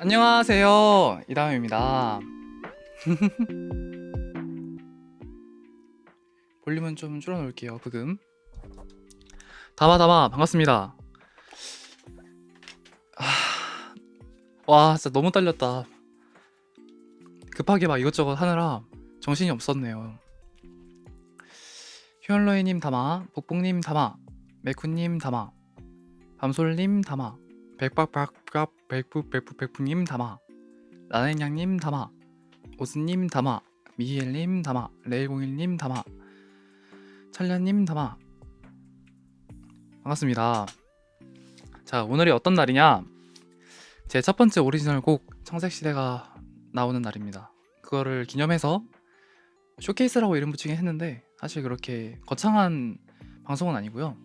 안녕하세요, 이다음입니다. 볼륨은 좀 줄여놓을게요. 브금. 다마 반갑습니다. 와, 진짜 너무 떨렸다. 급하게 막 이것저것 하느라 정신이 없었네요. 휴얼로이님 다마, 복복님 다마, 메쿠님 다마, 밤솔님 다마, 백북님 다마, 나는양님 다마, 오스님 다마, 미히엘님 다마, 레일공일님 다마, 찰련님 다마. 반갑습니다. 자, 오늘이 어떤 날이냐? 제 첫 번째 오리지널 곡 청색시대가 나오는 날입니다. 그거를 기념해서 쇼케이스라고 이름 붙이긴 했는데 사실 그렇게 거창한 방송은 아니고요.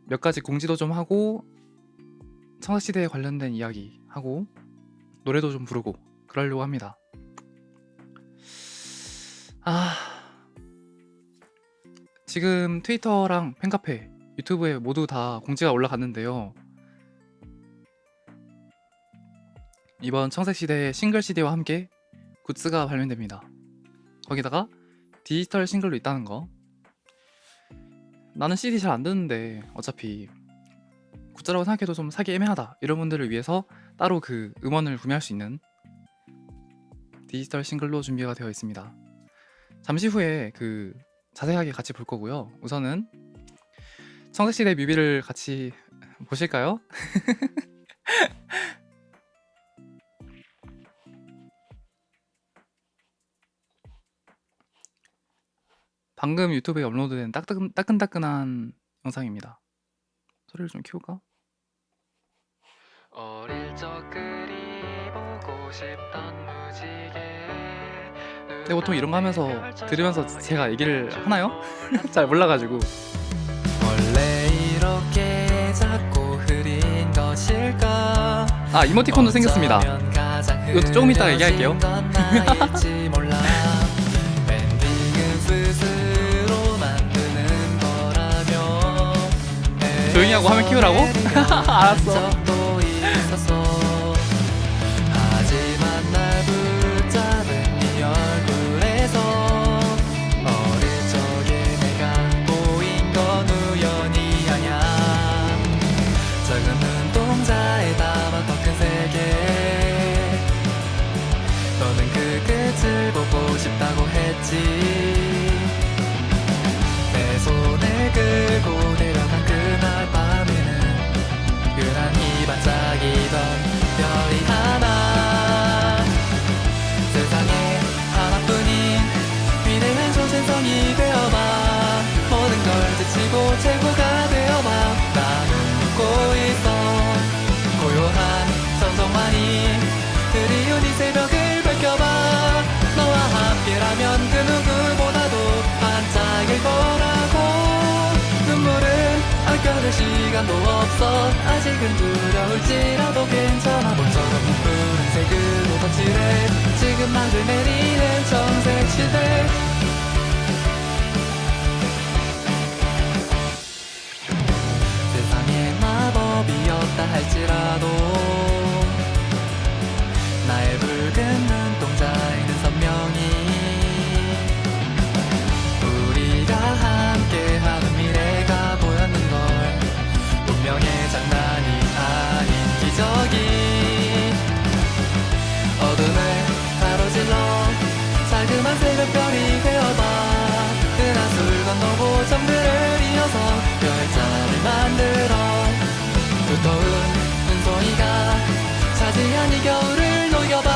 몇 가지 공지도 좀 하고 청색시대에 관련된 이야기 하고 노래도 좀 부르고 그러려고 합니다. 지금 트위터랑 팬카페, 유튜브에 모두 다 공지가 올라갔는데요. 이번 청색시대의 싱글 CD와 함께 굿즈가 발매됩니다. 거기다가 디지털 싱글도 있다는 거. 나는 CD 잘 안 듣는데 어차피 굿즈라고 생각해도 좀 사기 애매하다 이런 분들을 위해서 따로 그 음원을 구매할 수 있는 디지털 싱글로 준비가 되어 있습니다. 잠시 후에 그 자세하게 같이 볼 거고요. 우선은 청색시대 뮤비를 같이 보실까요? 방금 유튜브에 업로드된 따끈따끈한 영상입니다. 소리를 좀 키울까? 어릴 적 그리 보고 싶던 무지개. 근데 보통 이런 거 하면서 들으면서 제가 얘기를 하나요? 잘 몰라가지고. 원래 이렇게 작고 흐린 것일까? 아, 이모티콘도 생겼습니다. 이것도 조금 이따가 얘기할게요. 조용히 하고 화면 키우라고? 알았어. 하지만 날 붙잡은 네 얼굴에서 어릴 적에 내가 보인 건 우연이 아냐. 작은 눈동자에 담아 더 큰 세계. 너는 그 끝을 보고 싶다고 했지. 내 손을 끌고 데려간 그날 밤에는 유난히 반짝이던 별이 하나. 세상에 하나뿐인 위대한 존재성이 되어봐. 모든 걸 제치고 최고가 되어봐. 나는 웃고 있어. 고요한 정성만이 그리운 이 새벽을 밝혀봐. 너와 함께라면 그 누구보다도 반짝일 거라고. 눈물은 아껴둘 시간도 없어. 아직은 두려울지라도 괜찮아. 볼처럼 푸른색으로 덧칠해 지금 막을 내리는 청색시대. 세상에 마법이었다 할지라도 나의 붉은 눈동자에는 선명히 우리가 함께하는 미래가 보였는걸. 운명의 장난이 아닌 기적이. 어둠을 가로질러 자그만 새벽별이 되어봐. 은하수를 건너고 점들을 이어서 별자를 만들어. 두터운 은송이가 차지한 이 겨울을 녹여봐.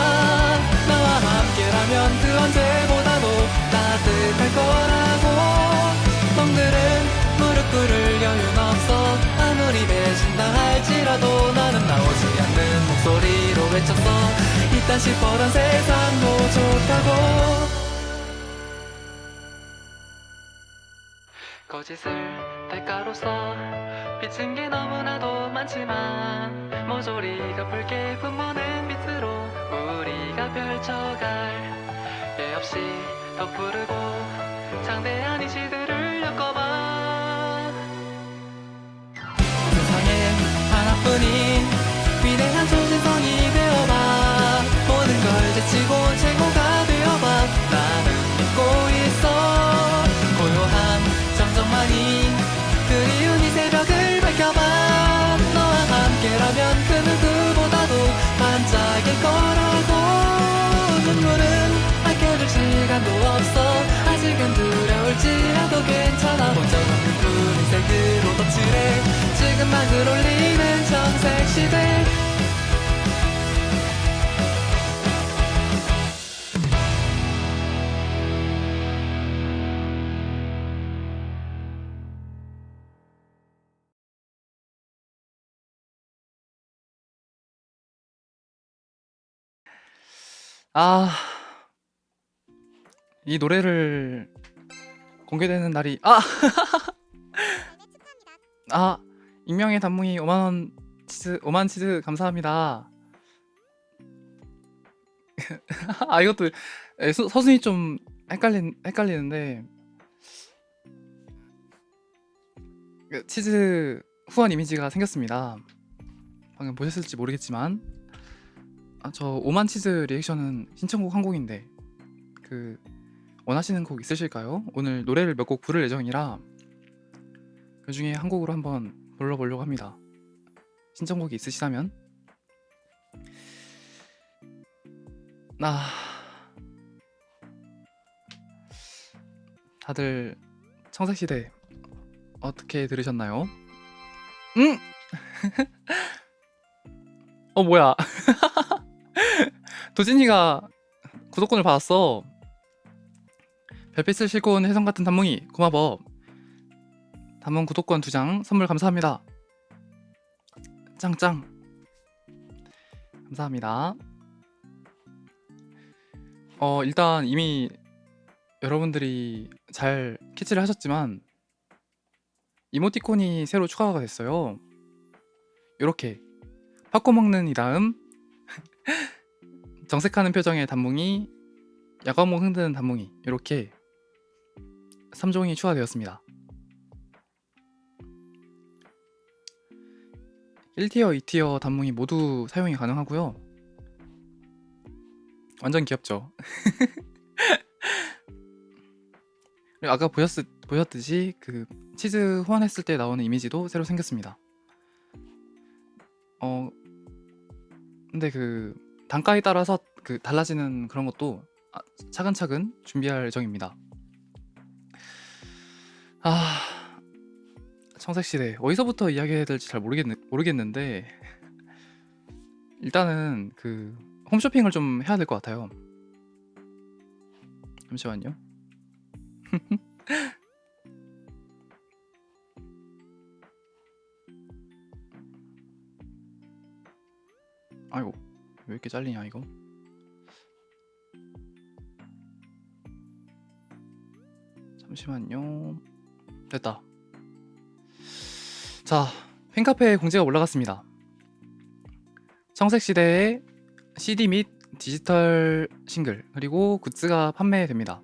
나와 함께라면 그 언제보다도 따뜻할 거라고. 멍들은 무릎 꿇을 여유는 없어. 아무리 배신당할지라도 나는 나오지 않는 목소리로 외쳤어. 이딴 시퍼런 세상도 좋다고. 거짓을 대가로 써 비친 게 너무나도 많지만 모조리가 붉게 품어낸 빛으로 우리가 펼쳐갈 예 없이 더 푸르고 장대한 이 시대를 엮어봐. 세상에 하나뿐인 위대한 존재 거라고. 눈물은 아껴줄 시간도 없어. 아직은 두려울지라도 괜찮아. 본적 없는 푸른색으로 덧칠해 지금만 들어올리는 청색시대. 아, 이 노래를 공개되는 날이 익명의 단무이 5만원 치즈 5만 치즈 감사합니다. 이것도 서순이 좀 헷갈리는데 그 치즈 후원 이미지가 생겼습니다. 방금 보셨을지 모르겠지만 저 5만 치즈 리액션은 신청곡 한 곡인데 그 원하시는 곡 있으실까요? 오늘 노래를 몇 곡 부를 예정이라 그 중에 한 곡으로 한번 불러보려고 합니다. 신청곡이 있으시다면. 다들 청색시대 어떻게 들으셨나요? 응! 뭐야. 도진이가 구독권을 받았어. 별빛을 싣고 온 혜성같은 단뭉이 고마워. 단문 구독권 2장 선물 감사합니다. 짱짱 감사합니다. 일단 이미 여러분들이 잘 캐치를 하셨지만 이모티콘이 새로 추가가 됐어요. 요렇게 팝콘 먹는 이 다음 정색하는 표정의 단뭉이, 야광목 흔드는 단뭉이, 이렇게 3종이 추가되었습니다. 1티어, 2티어 단뭉이 모두 사용이 가능하고요. 완전 귀엽죠? 그리고 아까 보셨듯이 그 치즈 후원했을 때 나오는 이미지도 새로 생겼습니다. 근데 그 단가에 따라서 그 달라지는 그런 것도 차근차근 준비할 예정입니다. 청색시대 어디서부터 이야기해야 될지 잘 모르겠는데 일단은 그 홈쇼핑을 좀 해야 될 것 같아요. 잠시만요. 아이고 왜 이렇게 잘리냐 이거. 잠시만요. 됐다. 자, 팬카페에 공지가 올라갔습니다. 청색시대의 CD 및 디지털 싱글 그리고 굿즈가 판매됩니다.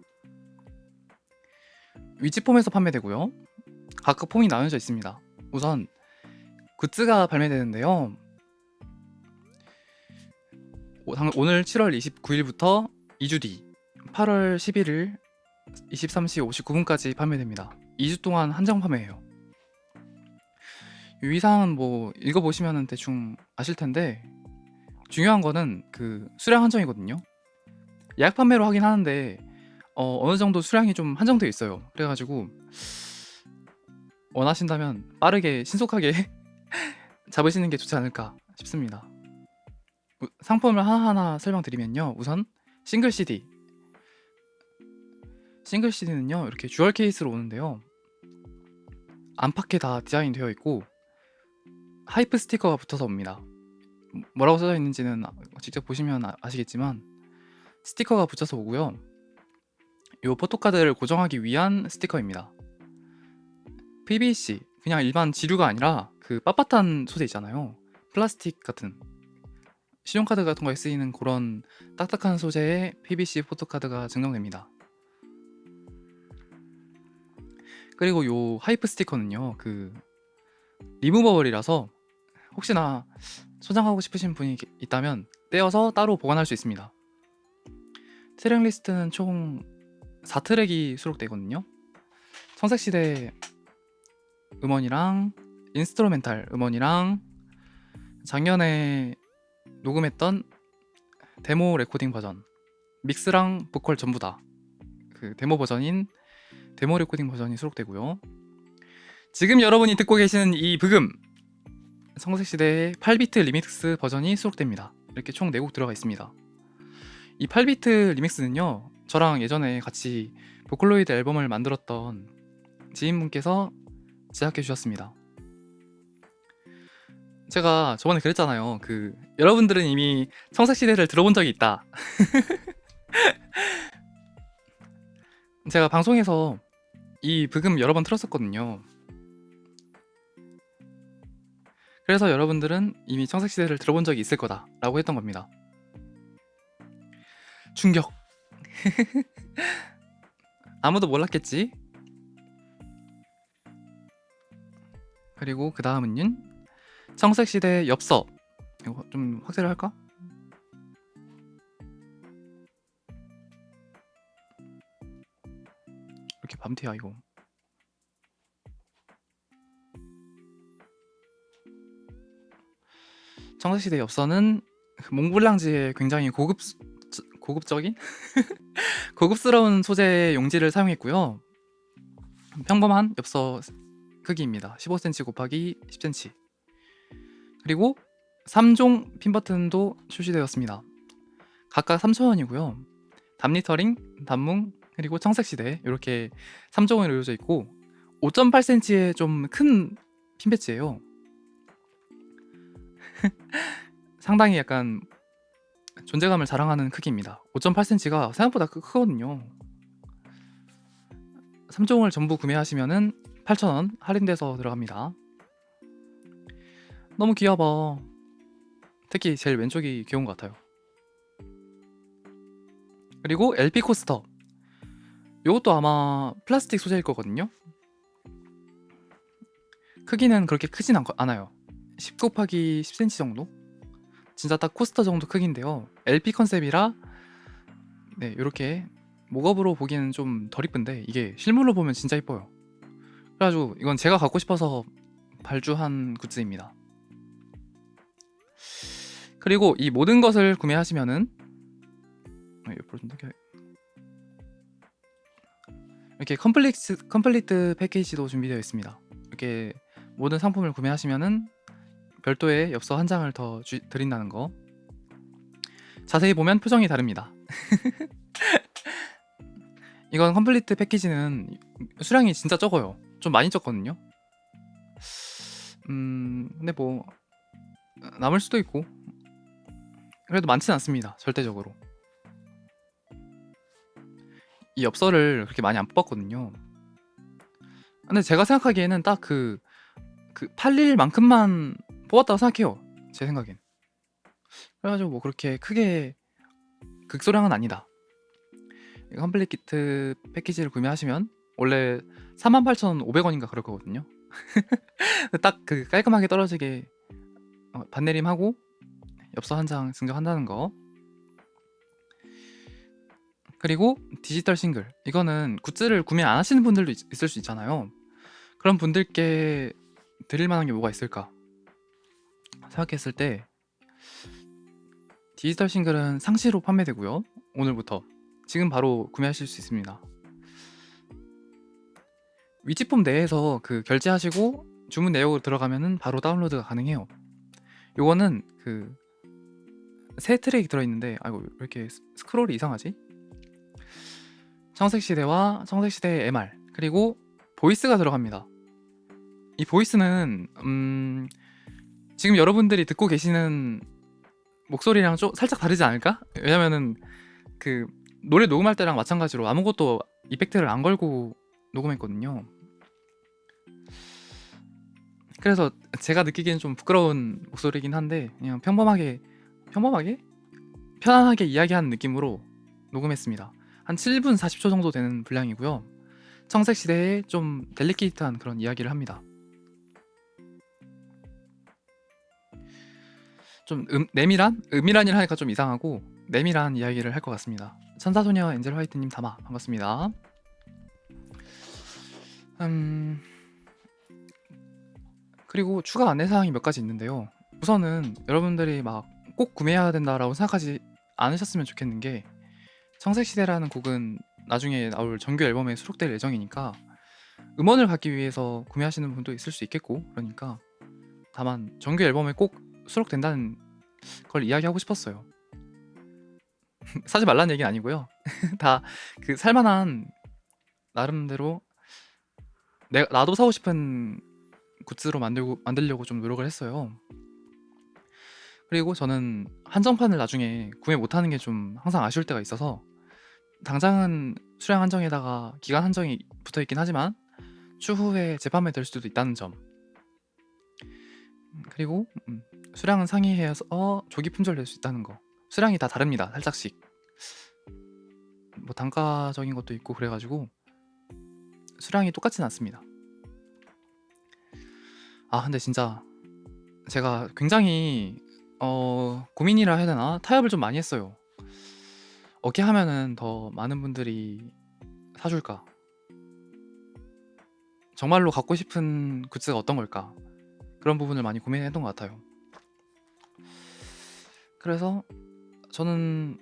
위치폼에서 판매되고요. 각각 폼이 나눠져 있습니다. 우선 굿즈가 발매되는데요. 오늘 7월 29일부터 2주 뒤 8월 11일 23시 59분까지 판매됩니다. 2주 동안 한정 판매예요. 위상은 뭐 읽어보시면 대충 아실 텐데 중요한 거는 그 수량 한정이거든요. 예약 판매로 하긴 하는데 어느 정도 수량이 좀 한정되어 있어요. 그래가지고 원하신다면 빠르게 신속하게 잡으시는 게 좋지 않을까 싶습니다. 상품을 하나하나 설명드리면요. 우선 싱글 CD. 싱글 CD는요 이렇게 듀얼 케이스로 오는데요. 안팎에 다 디자인 되어 있고 하이프 스티커가 붙어서 옵니다. 뭐라고 써져 있는지는 직접 보시면 아시겠지만 스티커가 붙여서 오고요. 이 포토카드를 고정하기 위한 스티커입니다. PVC, 그냥 일반 지류가 아니라 그 빳빳한 소재 있잖아요. 플라스틱 같은 신용카드 같은 거에 쓰이는 그런 딱딱한 소재의 PVC 포토카드가 증정됩니다. 그리고 요 하이프 스티커는요 그 리무버블이라서 혹시나 소장하고 싶으신 분이 있다면 떼어서 따로 보관할 수 있습니다. 트랙 리스트는 총 4트랙이 수록되거든요. 청색시대 음원이랑 인스트루멘탈 음원이랑 작년에 녹음했던 데모 레코딩 버전, 믹스랑 보컬 전부 다 그 데모 버전인 데모 레코딩 버전이 수록되고요. 지금 여러분이 듣고 계시는 이 브금 청색시대의 8비트 리믹스 버전이 수록됩니다. 이렇게 총 4곡 들어가 있습니다. 이 8비트 리믹스는요, 저랑 예전에 같이 보컬로이드 앨범을 만들었던 지인분께서 제작해 주셨습니다. 제가 저번에 그랬잖아요. 여러분들은 이미 청색시대를 들어본 적이 있다. 제가 방송에서 이 브금 여러 번 틀었었거든요. 그래서 여러분들은 이미 청색시대를 들어본 적이 있을 거다 라고 했던 겁니다. 충격. 아무도 몰랐겠지? 그리고 그 다음은요, 청색시대 엽서. 이거 좀 확대를 할까? 이렇게 밤티야 이거. 청색시대 엽서는 몽블랑지의 굉장히 고급적인 고급스러운 소재 용지를 사용했고요. 평범한 엽서 크기입니다. 15cm 곱하기 10cm. 그리고 3종 핀 버튼도 출시되었습니다. 각각 3,000원이고요. 답리터링, 단뭉, 그리고 청색시대 이렇게 3종으로 이루어져 있고 5.8cm의 좀 큰 핀 배치예요. 상당히 약간 존재감을 자랑하는 크기입니다. 5.8cm가 생각보다 크거든요. 3종을 전부 구매하시면은 8,000원 할인돼서 들어갑니다. 너무 귀여워. 특히 제일 왼쪽이 귀여운 것 같아요. 그리고 LP 코스터. 이것도 아마 플라스틱 소재일 거거든요. 크기는 그렇게 크진 않아요. 10 곱하기 10cm 정도? 진짜 딱 코스터 정도 크기인데요. LP 컨셉이라 네, 이렇게 목업으로 보기에는 좀 덜 이쁜데 이게 실물로 보면 진짜 이뻐요. 그래가지고 이건 제가 갖고 싶어서 발주한 굿즈입니다. 그리고 이 모든 것을 구매하시면은 옆으로 좀 당겨. 이렇게 컴플리트 패키지도 준비되어 있습니다. 이렇게 모든 상품을 구매하시면은 별도의 엽서 한 장을 더 드린다는 거. 자세히 보면 표정이 다릅니다. 이건 컴플리트 패키지는 수량이 진짜 적어요. 좀 많이 적거든요. 근데 뭐 남을 수도 있고 그래도 많지는 않습니다. 절대적으로. 이 엽서를 그렇게 많이 안 뽑았거든요. 근데 제가 생각하기에는 딱 팔릴 만큼만 뽑았다고 생각해요. 제 생각엔. 그래가지고 뭐 그렇게 크게 극소량은 아니다. 컴플리트 패키지를 구매하시면 원래 48,500원인가 그럴 거거든요. 딱 깔끔하게 떨어지게 반내림하고 엽서 한 장 증정한다는 거. 그리고 디지털 싱글. 이거는 굿즈를 구매 안 하시는 분들도 있을 수 있잖아요. 그런 분들께 드릴 만한 게 뭐가 있을까 생각했을 때 디지털 싱글은 상시로 판매되고요. 오늘부터 지금 바로 구매하실 수 있습니다. 위치폼 내에서 결제하시고 주문 내역으로 들어가면은 바로 다운로드가 가능해요. 요거는 세 트랙이 들어있는데 아이고 왜 이렇게 스크롤이 이상하지? 청색시대와 청색시대의 MR 그리고 보이스가 들어갑니다. 이 보이스는 지금 여러분들이 듣고 계시는 목소리랑 좀 살짝 다르지 않을까? 왜냐면은 노래 녹음할 때랑 마찬가지로 아무것도 이펙트를 안 걸고 녹음했거든요. 그래서 제가 느끼기엔 좀 부끄러운 목소리긴 한데 그냥 편안하게 이야기하는 느낌으로 녹음했습니다. 한 7분 40초 정도 되는 분량이고요. 청색시대에 좀 델리케이트한 그런 이야기를 합니다. 좀 음이란이라 하니까 좀 이상하고 내밀한 이야기를 할 것 같습니다. 천사소녀 엔젤 화이트님 담아 반갑습니다. 그리고 추가 안내사항이 몇 가지 있는데요. 우선은 여러분들이 막 꼭 구매해야 된다라고 생각하지 않으셨으면 좋겠는 게 청색시대라는 곡은 나중에 나올 정규 앨범에 수록될 예정이니까 음원을 갖기 위해서 구매하시는 분도 있을 수 있겠고 그러니까 다만 정규 앨범에 꼭 수록된다는 걸 이야기하고 싶었어요. 사지 말라는 얘기는 아니고요. 다 그 살만한 나름대로 나도 사고 싶은 굿즈로 만들려고 좀 노력을 했어요. 그리고 저는 한정판을 나중에 구매 못하는 게 좀 항상 아쉬울 때가 있어서 당장은 수량 한정에다가 기간 한정이 붙어 있긴 하지만 추후에 재판매 될 수도 있다는 점. 그리고 수량은 상이해서 조기 품절될 수 있다는 거. 수량이 다 다릅니다. 살짝씩. 뭐 단가적인 것도 있고 그래가지고 수량이 똑같진 않습니다. 아 근데 진짜 제가 굉장히 고민이라 해야 되나? 타협을 좀 많이 했어요. 어떻게 하면은 더 많은 분들이 사줄까? 정말로 갖고 싶은 굿즈가 어떤 걸까? 그런 부분을 많이 고민했던 것 같아요. 그래서 저는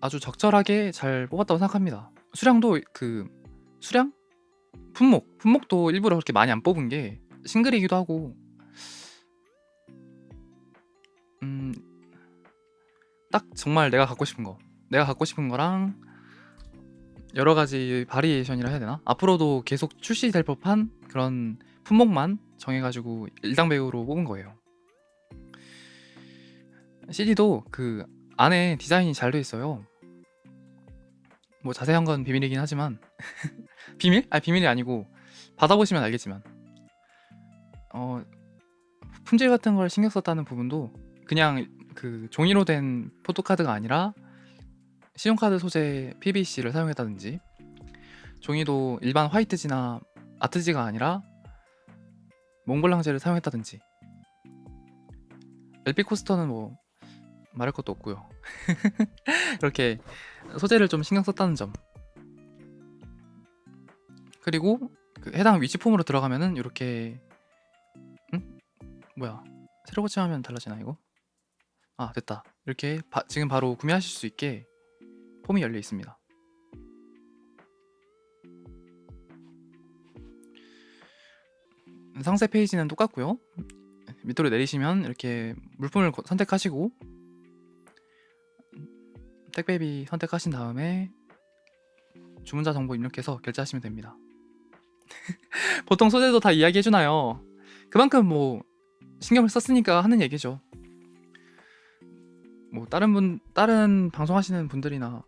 아주 적절하게 잘 뽑았다고 생각합니다. 수량도 수량? 품목도 일부러 그렇게 많이 안 뽑은 게 싱글이기도 하고 딱 정말 내가 갖고 싶은 거랑 여러 가지 바리에이션이라 해야 되나? 앞으로도 계속 출시될 법한 그런 품목만 정해가지고 일당배우로 뽑은 거예요. CD도 그 안에 디자인이 잘 돼 있어요. 뭐 자세한 건 비밀이긴 하지만 비밀? 아니 비밀이 아니고 받아보시면 알겠지만 품질 같은 걸 신경 썼다는 부분도 그냥 그 종이로 된 포토카드가 아니라 신용카드 소재 PVC를 사용했다든지 종이도 일반 화이트지나 아트지가 아니라 몽블랑제를 사용했다든지 LP 코스터는 뭐 말할 것도 없고요. 그렇게 소재를 좀 신경 썼다는 점. 그리고 그 해당 위치 폼으로 들어가면은 이렇게 뭐야 새로 고침하면 달라지나 이거? 아 됐다. 이렇게 지금 바로 구매하실 수 있게 폼이 열려 있습니다. 상세 페이지는 똑같고요. 밑으로 내리시면 이렇게 물품을 선택하시고 택배비 선택하신 다음에 주문자 정보 입력해서 결제하시면 됩니다. 보통 소재도 다 이야기해주나요? 그만큼 뭐 신경을 썼으니까 하는 얘기죠. 뭐 다른 방송하시는 분들이나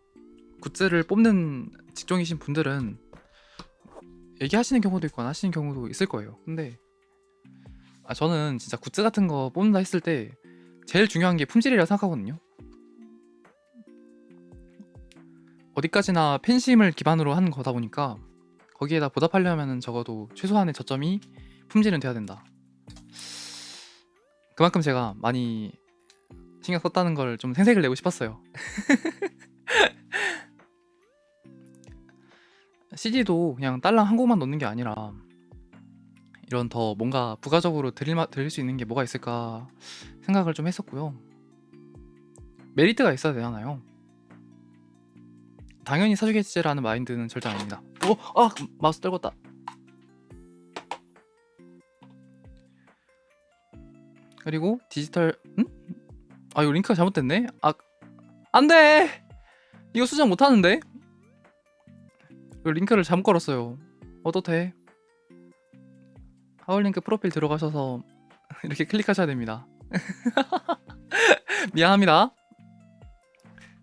굿즈를 뽑는 직종이신 분들은 얘기하시는 경우도 있고 안 하시는 경우도 있을 거예요. 근데 저는 진짜 굿즈 같은 거 뽑는다 했을 때 제일 중요한 게 품질이라 생각하거든요. 어디까지나 팬심을 기반으로 하는 거다 보니까 거기에다 보답하려면 적어도 최소한의 저점이 품질은 돼야 된다. 그만큼 제가 많이 신경 썼다는 걸 좀 생색을 내고 싶었어요. CD도 그냥 딸랑 한 곡만 넣는 게 아니라 이런 더 뭔가 부가적으로 드릴 수 있는 게 뭐가 있을까 생각을 좀 했었고요. 메리트가 있어야 되잖아요. 당연히 사주겠지라는 마인드는 절대 아닙니다. 마우스 떨궜다. 그리고 디지털 이거 링크가 잘못됐네. 안돼. 이거 수정 못하는데. 이거 링크를 잘못 걸었어요. 어떻게? 하울링크 프로필 들어가셔서 이렇게 클릭하셔야 됩니다. 미안합니다.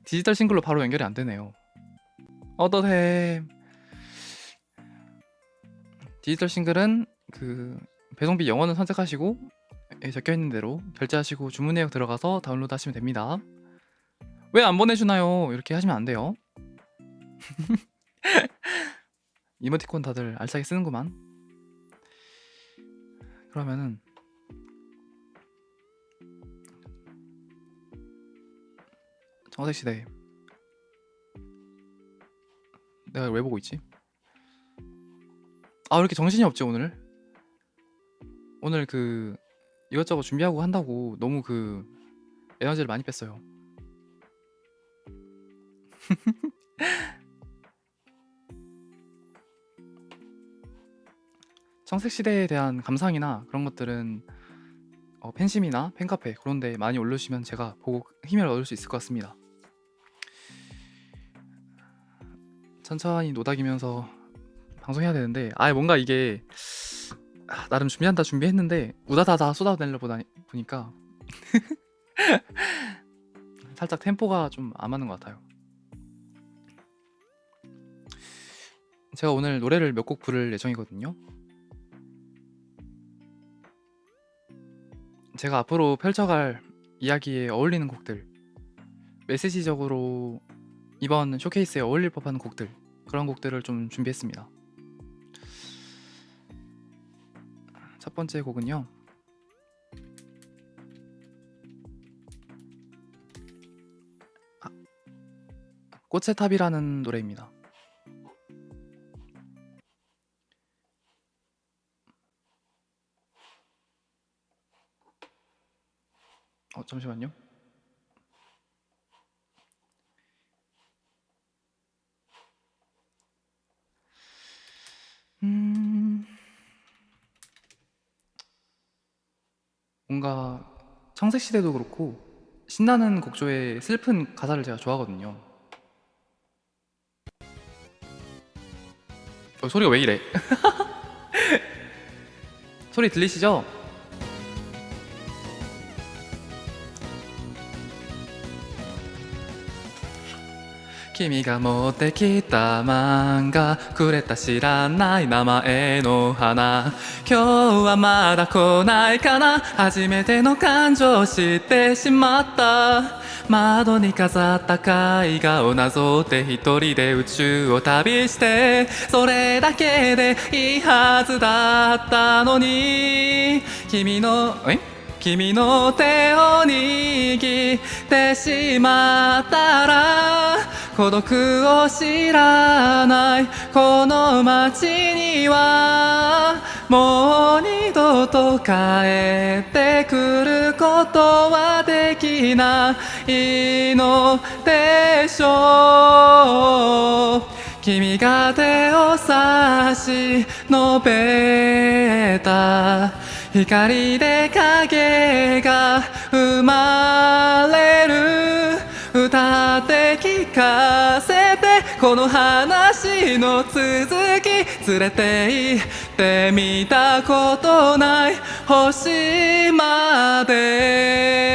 디지털 싱글로 바로 연결이 안 되네요. 어떻게? 디지털 싱글은 그 배송비 영어는 선택하시고 적혀있는 대로 결제하시고 주문 내역 들어가서 다운로드 하시면 됩니다. 왜 안 보내주나요? 이렇게 하시면 안 돼요. 이모티콘 다들 알차게 쓰는구만. 그러면은 청색시대 내가 왜 보고 있지? 왜 이렇게 정신이 없지 오늘? 오늘 이것저것 준비하고 한다고 너무 에너지를 많이 뺐어요. 청색시대에 대한 감상이나 그런 것들은 팬심이나 팬카페 그런 데 많이 올려주시면 제가 보고 힘을 얻을 수 있을 것 같습니다. 천천히 노닥이면서 방송해야 되는데 뭔가 이게 나름 준비했는데 우다다다 쏟아내려 보니까 살짝 템포가 좀 안 맞는 것 같아요. 제가 오늘 노래를 몇 곡 부를 예정이거든요. 제가 앞으로 펼쳐갈 이야기에 어울리는 곡들, 메시지적으로 이번 쇼케이스에 어울릴 법한 곡들, 그런 곡들을 좀 준비했습니다. 첫 번째 곡은요, 꽃의 탑이라는 노래입니다. 잠시만요. 뭔가 청색시대도 그렇고 신나는 곡조의 슬픈 가사를 제가 좋아하거든요. 소리가 왜 이래? 소리 들리시죠?君が持ってきた漫画くれた知らない名前の花今日はまだ来ないかな初めての感情を知ってしまった窓に飾った絵画をなぞって一人で宇宙を旅してそれだけでいいはずだったのに君の手を握ってしまったら孤独を知らないこの街にはもう二度と帰ってくることはできないのでしょう君が手を差し伸べた光で影が生まれる歌って聞かせてこの話の続き連れて行ってみたことない星まで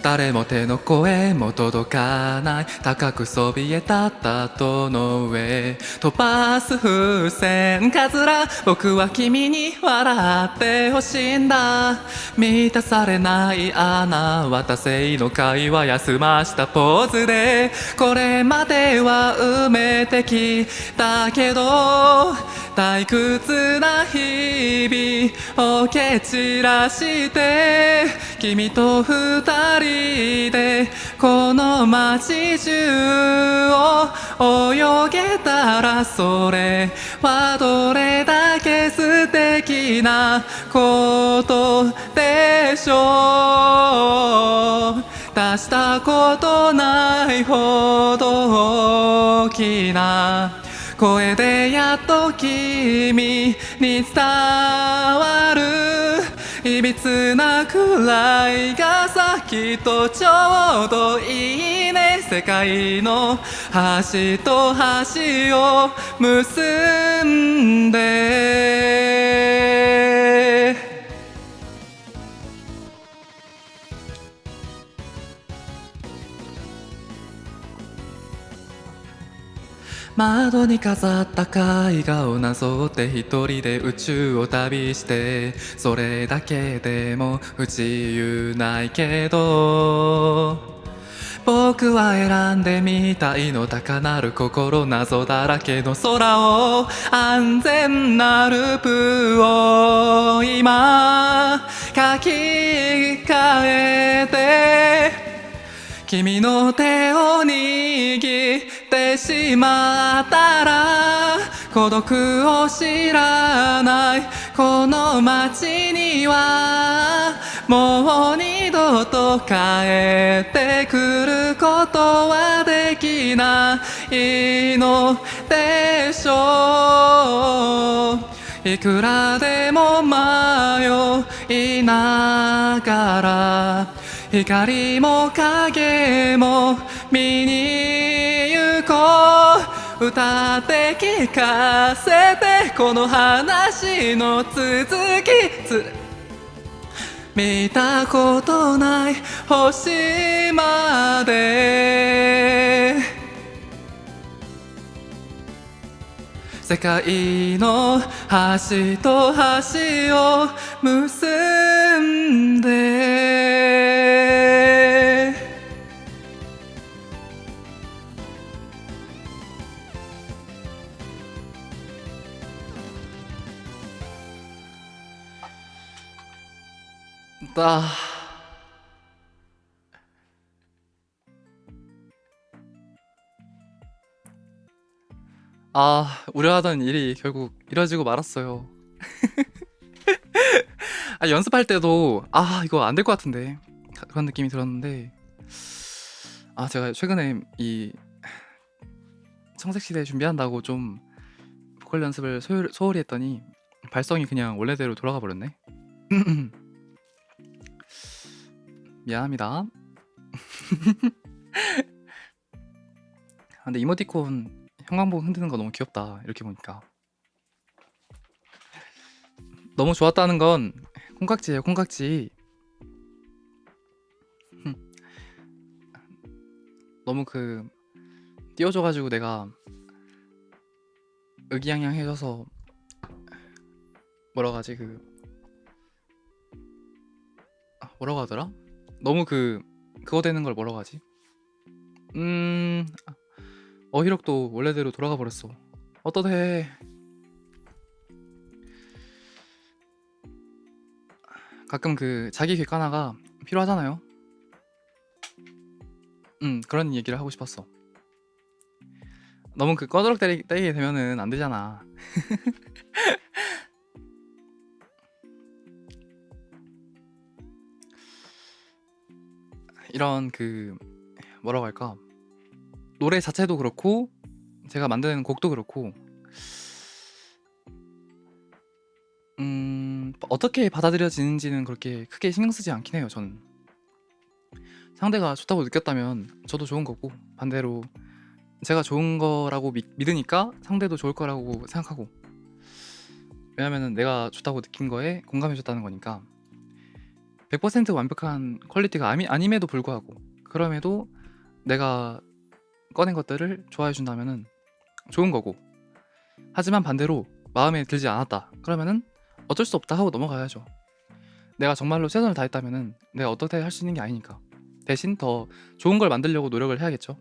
誰も手の声も届かない高くそびえ立った塔の上飛ばす風船かずら僕は君に笑ってほしいんだ満たされない穴渡せの会話休ましたポーズでこれまでは埋めてきたけど退屈な日々を蹴散らして君と二人でこの街中を泳げたらそれはどれだけ素敵なことでしょう出したことないほど大きな声でやっと君に伝わるいびつなくらいがさきっとちょうどいいね世界の端と端を結んで窓に飾った絵画をなぞって一人で宇宙を旅してそれだけでも不自由ないけど僕は選んでみたいの高鳴る心謎だらけの空を安全なループを今書き換えて君の手を握ってしまったら孤独を知らないこの街にはもう二度と帰ってくることはできないのでしょう。いくらでも迷いながら光も影も見に行こう。歌って聞かせてこの話の続き見たことない星まで世界の端と端を結んで아, 우려하던 일이 결국 이뤄지고 말았어요. 연습할 때도 이거 안 될 것 같은데 그런 느낌이 들었는데 제가 최근에 이 청색시대 준비한다고 좀 보컬 연습을 소홀히 했더니 발성이 그냥 원래대로 돌아가 버렸네. 미안합니다. 근데 이모티콘 형광봉 흔드는 거 너무 귀엽다. 이렇게 보니까 너무 좋았다는 건 콩깍지예요. 콩깍지. 너무 띄워줘가지고 내가 의기양양해져서 뭐라고 하지 뭐라고 하더라? 너무 그거 되는 걸 뭐라고 하지? 어휘력도 원래대로 돌아가 버렸어. 어떠해? 가끔 자기 객관화가 필요하잖아요. 그런 얘기를 하고 싶었어. 너무 꺼드럭 때리게 되면은 안 되잖아. 이런 뭐라고 할까? 노래 자체도 그렇고 제가 만드는 곡도 그렇고 어떻게 받아들여지는지는 그렇게 크게 신경 쓰지 않긴 해요. 저는 상대가 좋다고 느꼈다면 저도 좋은 거고 반대로 제가 좋은 거라고 믿으니까 상대도 좋을 거라고 생각하고 왜냐면은 내가 좋다고 느낀 거에 공감해 줬다는 거니까 100% 완벽한 퀄리티가 아님에도 불구하고 그럼에도 내가 꺼낸 것들을 좋아해 준다면은 좋은 거고 하지만 반대로 마음에 들지 않았다 그러면은 어쩔 수 없다 하고 넘어가야죠. 내가 정말로 최선을 다했다면은 내가 어떻게 할 수 있는 게 아니니까 대신 더 좋은 걸 만들려고 노력을 해야겠죠.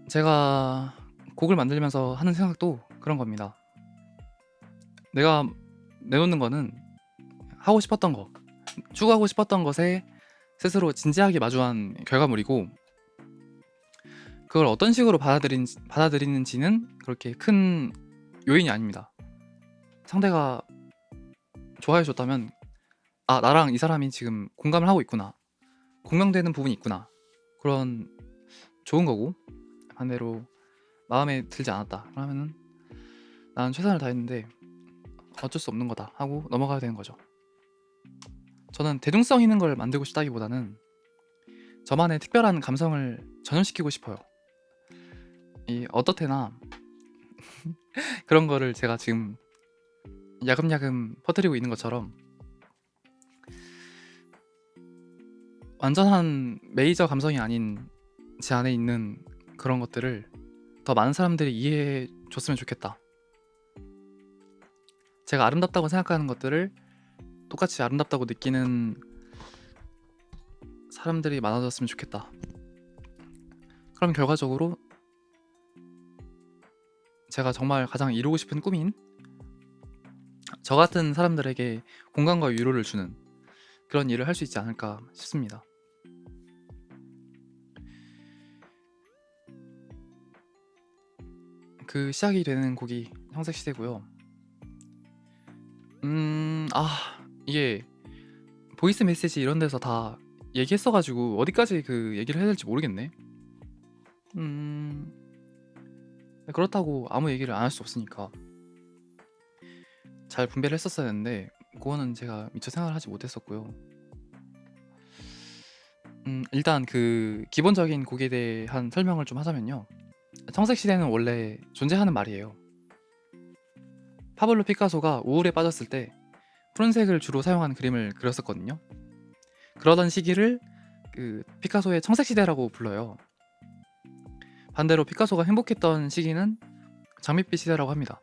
제가 곡을 만들면서 하는 생각도 그런 겁니다. 내가 내놓는 거는 하고 싶었던 거, 추구하고 싶었던 것에 스스로 진지하게 마주한 결과물이고 그걸 어떤 식으로 받아들이는지는 그렇게 큰 요인이 아닙니다. 상대가 좋아해 줬다면 나랑 이 사람이 지금 공감을 하고 있구나, 공명되는 부분이 있구나, 그런 좋은 거고 반대로 마음에 들지 않았다 그러면은 나는 최선을 다했는데 어쩔 수 없는 거다 하고 넘어가야 되는 거죠. 저는 대중성 있는 걸 만들고 싶다기보다는 저만의 특별한 감성을 전염시키고 싶어요. 어떻게나 그런 거를 제가 지금 야금야금 퍼뜨리고 있는 것처럼 완전한 메이저 감성이 아닌 제 안에 있는 그런 것들을 더 많은 사람들이 이해해 줬으면 좋겠다. 제가 아름답다고 생각하는 것들을 똑같이 아름답다고 느끼는 사람들이 많아졌으면 좋겠다. 그럼 결과적으로 제가 정말 가장 이루고 싶은 꿈인 저 같은 사람들에게 공감과 위로를 주는 그런 일을 할 수 있지 않을까 싶습니다. 그 시작이 되는 곡이 청색시대고요. 이게 보이스 메시지 이런 데서 다 얘기했어가지고 어디까지 그 얘기를 해야 될지 모르겠네. 그렇다고 아무 얘기를 안 할 수 없으니까 잘 분배를 했었어야 했는데 그거는 제가 미처 생각을 하지 못했었고요. 일단 그 기본적인 곡에 대한 설명을 좀 하자면요. 청색시대는 원래 존재하는 말이에요. 파블로 피카소가 우울에 빠졌을 때 푸른색을 주로 사용한 그림을 그렸었거든요. 그러던 시기를 그 피카소의 청색시대라고 불러요. 반대로 피카소가 행복했던 시기는 장밋빛 시대라고 합니다.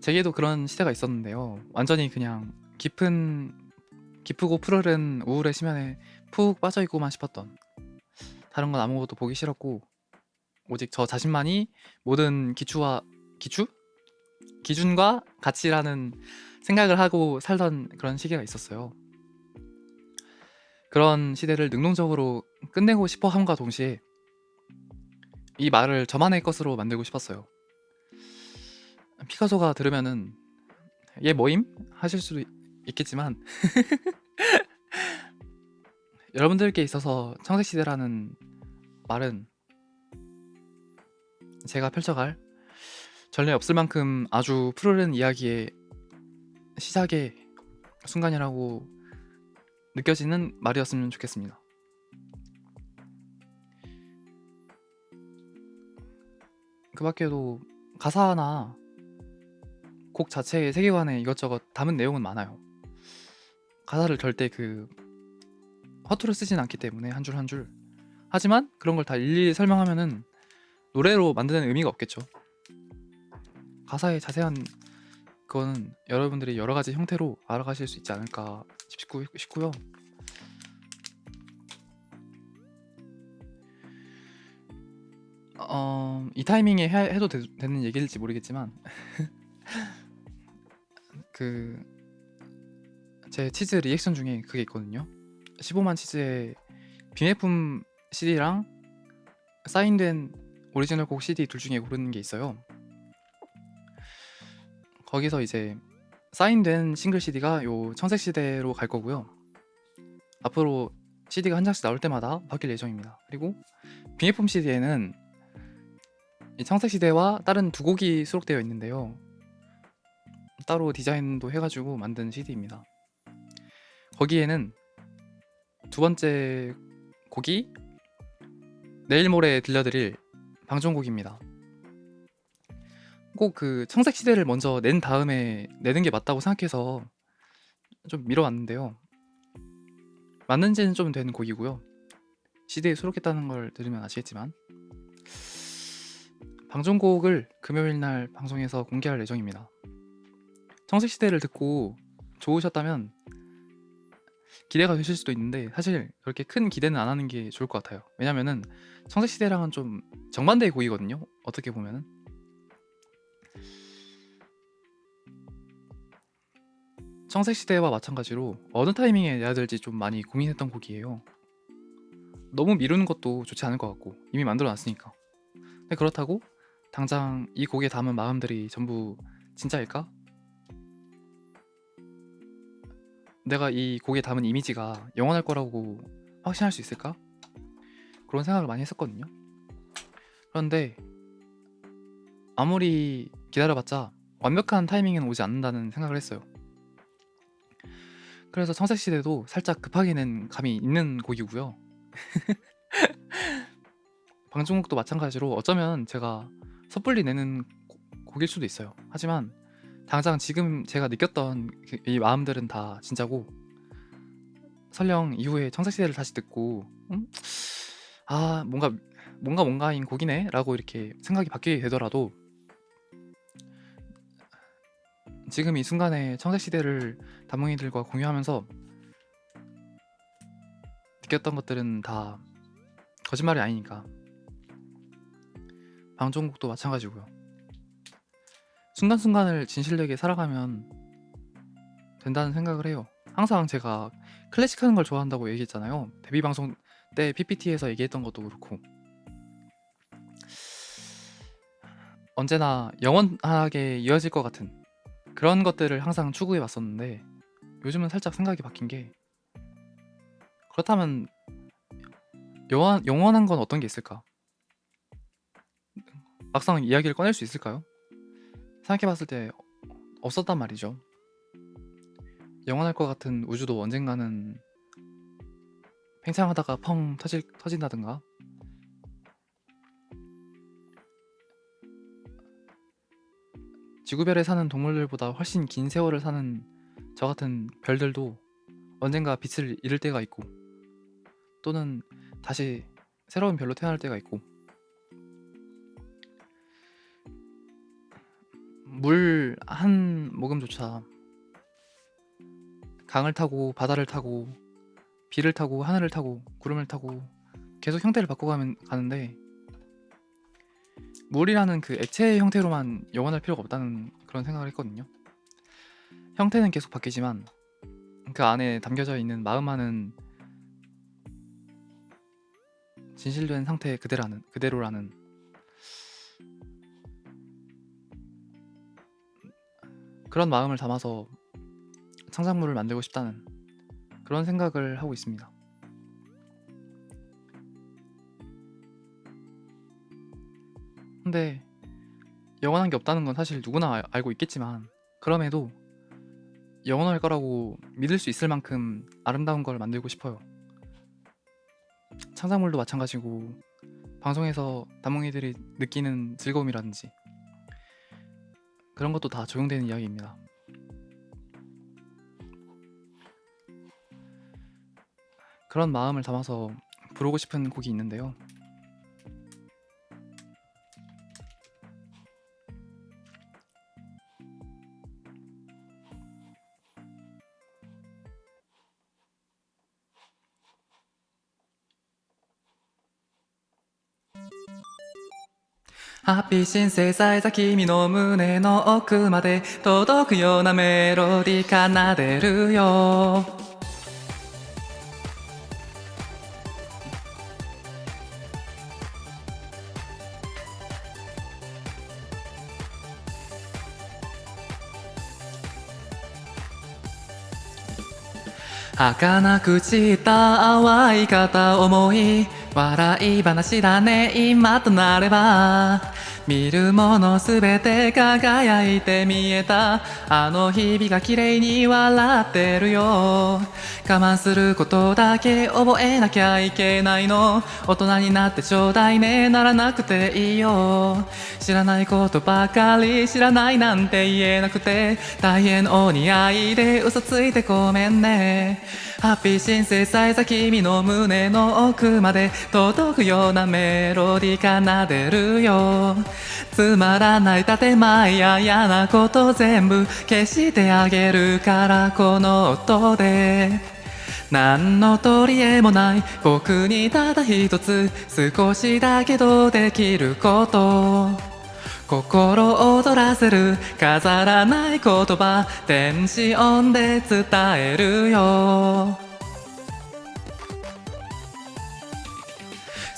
제게도 그런 시대가 있었는데요. 완전히 그냥 깊고 푸르른 우울의 심연에 푹 빠져있고만 싶었던, 다른 건 아무것도 보기 싫었고 오직 저 자신만이 모든 기준과 가치라는 생각을 하고 살던 그런 시기가 있었어요. 그런 시대를 능동적으로 끝내고 싶어 함과 동시에 이 말을 저만의 것으로 만들고 싶었어요. 피카소가 들으면은 얘 뭐임? 하실 수도 있겠지만 여러분들께 있어서 청색시대라는 말은 제가 펼쳐갈 전례 없을 만큼 아주 푸르른 이야기의 시작의 순간이라고 느껴지는 말이었으면 좋겠습니다. 그 밖에도 가사나 곡 자체의 세계관에 이것저것 담은 내용은 많아요. 가사를 절대 허투루 쓰진 않기 때문에 한 줄 한 줄. 하지만 그런 걸 다 일일이 설명하면은 노래로 만드는 의미가 없겠죠. 가사의 자세한 그거는 여러분들이 여러 가지 형태로 알아가실 수 있지 않을까 싶고요. 이 타이밍에 해도 되는 얘기일지 모르겠지만 제 치즈 리액션 중에 그게 있거든요. 15만 치즈의 비매품 CD랑 사인된 오리지널 곡 CD 둘 중에 고르는 게 있어요. 거기서 이제 사인된 싱글 CD가 요 청색시대로 갈 거고요. 앞으로 CD가 한 장씩 나올 때마다 바뀔 예정입니다. 그리고 비매품 CD에는 이 청색시대와 다른 두 곡이 수록되어 있는데요. 따로 디자인도 해가지고 만든 CD입니다. 거기에는 두 번째 곡이 내일 모레 들려드릴 방종곡입니다. 꼭 그 청색시대를 먼저 낸 다음에 내는 게 맞다고 생각해서 좀 미뤄왔는데요. 맞는지는 좀 된 곡이고요. CD에 수록했다는 걸 들으면 아시겠지만 방종곡을 금요일날 방송에서 공개할 예정입니다. 청색시대를 듣고 좋으셨다면 기대가 되실 수도 있는데 사실 그렇게 큰 기대는 안 하는 게 좋을 것 같아요. 왜냐면은 청색시대랑은 좀 정반대의 곡이거든요. 어떻게 보면은 청색시대와 마찬가지로 어느 타이밍에 내야 될지 좀 많이 고민했던 곡이에요. 너무 미루는 것도 좋지 않을 것 같고 이미 만들어놨으니까. 근데 그렇다고 당장 이 곡에 담은 마음들이 전부 진짜일까? 내가 이 곡에 담은 이미지가 영원할 거라고 확신할 수 있을까? 그런 생각을 많이 했었거든요. 그런데 아무리 기다려봤자 완벽한 타이밍은 오지 않는다는 생각을 했어요. 그래서 청색시대도 살짝 급하게 낸 감이 있는 곡이고요. 방종곡도 마찬가지로 어쩌면 제가 섣불리 내는 곡일 수도 있어요. 하지만 당장 지금 제가 느꼈던 이 마음들은 다 진짜고, 설령 이후에 청색시대를 다시 듣고 아 뭔가인 곡이네 라고 이렇게 생각이 바뀌게 되더라도 지금 이 순간에 청색시대를 다몽이들과 공유하면서 느꼈던 것들은 다 거짓말이 아니니까. 방종국도 마찬가지고요. 순간순간을 진실되게 살아가면 된다는 생각을 해요. 항상 제가 클래식 하는 걸 좋아한다고 얘기했잖아요. 데뷔 방송 때 PPT에서 얘기했던 것도 그렇고, 언제나 영원하게 이어질 것 같은 그런 것들을 항상 추구해 왔었는데, 요즘은 살짝 생각이 바뀐 게, 그렇다면 영원한 건 어떤 게 있을까? 막상 이야기를 꺼낼 수 있을까요? 생각해봤을 때 없었단 말이죠. 영원할 것 같은 우주도 언젠가는 팽창하다가 펑 터진다든가, 지구별에 사는 동물들보다 훨씬 긴 세월을 사는 저 같은 별들도 언젠가 빛을 잃을 때가 있고, 또는 다시 새로운 별로 태어날 때가 있고, 물 한 모금조차 강을 타고 바다를 타고 비를 타고 하늘을 타고 구름을 타고 계속 형태를 가는데, 물이라는 그 액체의 형태로만 영원할 필요가 없다는 그런 생각을 했거든요. 형태는 계속 바뀌지만 그 안에 담겨져 있는 마음만은 진실된 상태 그대로라는 그런 마음을 담아서 창작물을 만들고 싶다는 그런 생각을 하고 있습니다. 근데 영원한 게 없다는 건 사실 누구나 알고 있겠지만, 그럼에도 영원할 거라고 믿을 수 있을 만큼 아름다운 걸 만들고 싶어요. 창작물도 마찬가지고, 방송에서 다몽이들이 느끼는 즐거움이라든지 그런 것도 다 적용되는 이야기입니다. 그런 마음을 담아서 부르고 싶은 곡이 있는데요. 핫빛인 세상에서君の胸の奥まで届くようなメロディー奏でるよ儚く散った淡い片思い笑い話だね今となれば見るものすべて輝いて見えたあの日々が綺麗に笑ってるよ我慢することだけ覚えなきゃいけないの大人になってちょうだいねならなくていいよ知らないことばかり知らないなんて言えなくて大変お似合いで嘘ついてごめんねハッピーシンセサイザー君の胸の奥まで届くようなメロディー奏でるよつまらない建前や嫌なこと全部消してあげるからこの音で何の取り柄もない僕にただ一つ少しだけどできること心躍らせる飾らない言葉電子音で伝えるよ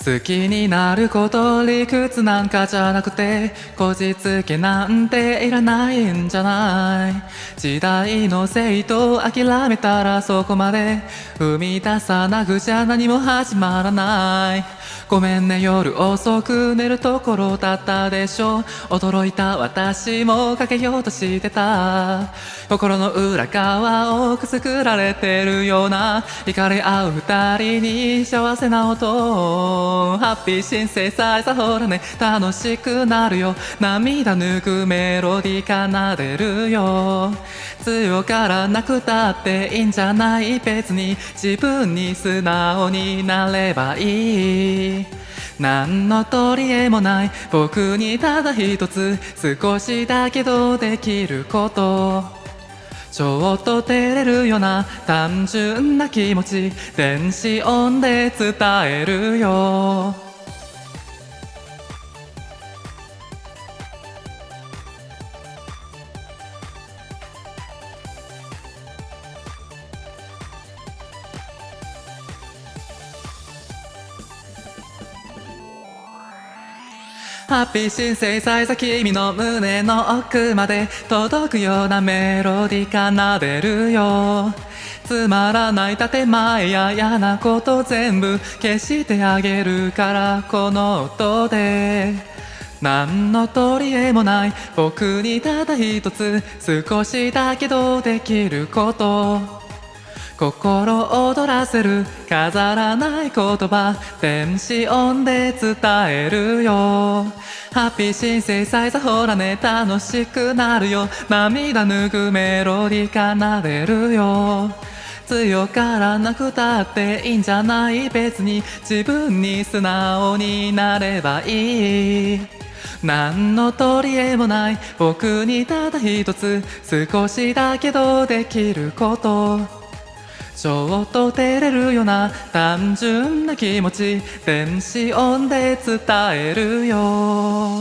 好きになること理屈なんかじゃなくてこじつけなんていらないんじゃない時代のせいと諦めたらそこまで生み出さなくちゃ何も始まらないごめんね夜遅く寝るところだったでしょ驚いた私もかけようとしてた心の裏側をくすぐられてるような惹かれ合う二人に幸せな音ハッピーシンセサイザーほらね楽しくなるよ涙ぬくメロディー奏でるよ強からなくたっていいんじゃない別に自分に素直になればいい何の取り柄もない僕にただ一つ少しだけどできることちょっと照れるような単純な気持ち電子音で伝えるよハッピーシンセサイザー君の胸の奥まで届くようなメロディー奏でるよ。つまらない建前や嫌なこと全部消してあげるからこの音で。何の取り柄もない僕にただ一つ少しだけどできること、心躍らせる飾らない言葉電子音で伝えるよ。ハッピーシンセサイザーほらね楽しくなるよ。涙拭うメロディー奏でるよ。強からなくたっていいんじゃない、別に自分に素直になればいい。何の取り柄もない僕にただ一つ少しだけどできること、ちょっと照れるような単純な気持ち電子音で伝えるよ。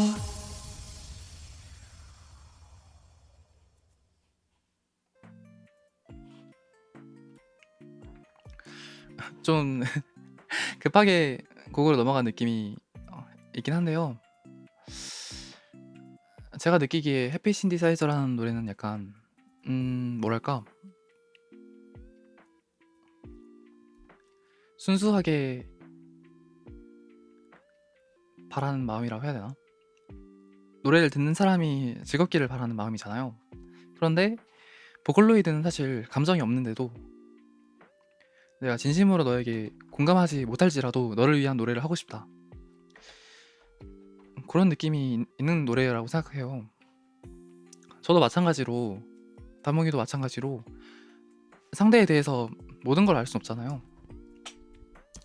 좀 급하게 곡으로 넘어간 느낌이 있긴 한데요. 제가 느끼기에 해피 신디사이저라는 노래는 약간 뭐랄까 순수하게 바라는 마음이라고 해야 되나? 노래를 듣는 사람이 즐겁기를 바라는 마음이잖아요. 그런데 보컬로이드는 사실 감정이 없는데도 내가 진심으로 너에게 공감하지 못할지라도 너를 위한 노래를 하고 싶다, 그런 느낌이 있는 노래라고 생각해요. 저도 마찬가지로, 다몽이도 마찬가지로 상대에 대해서 모든 걸 알 순 없잖아요.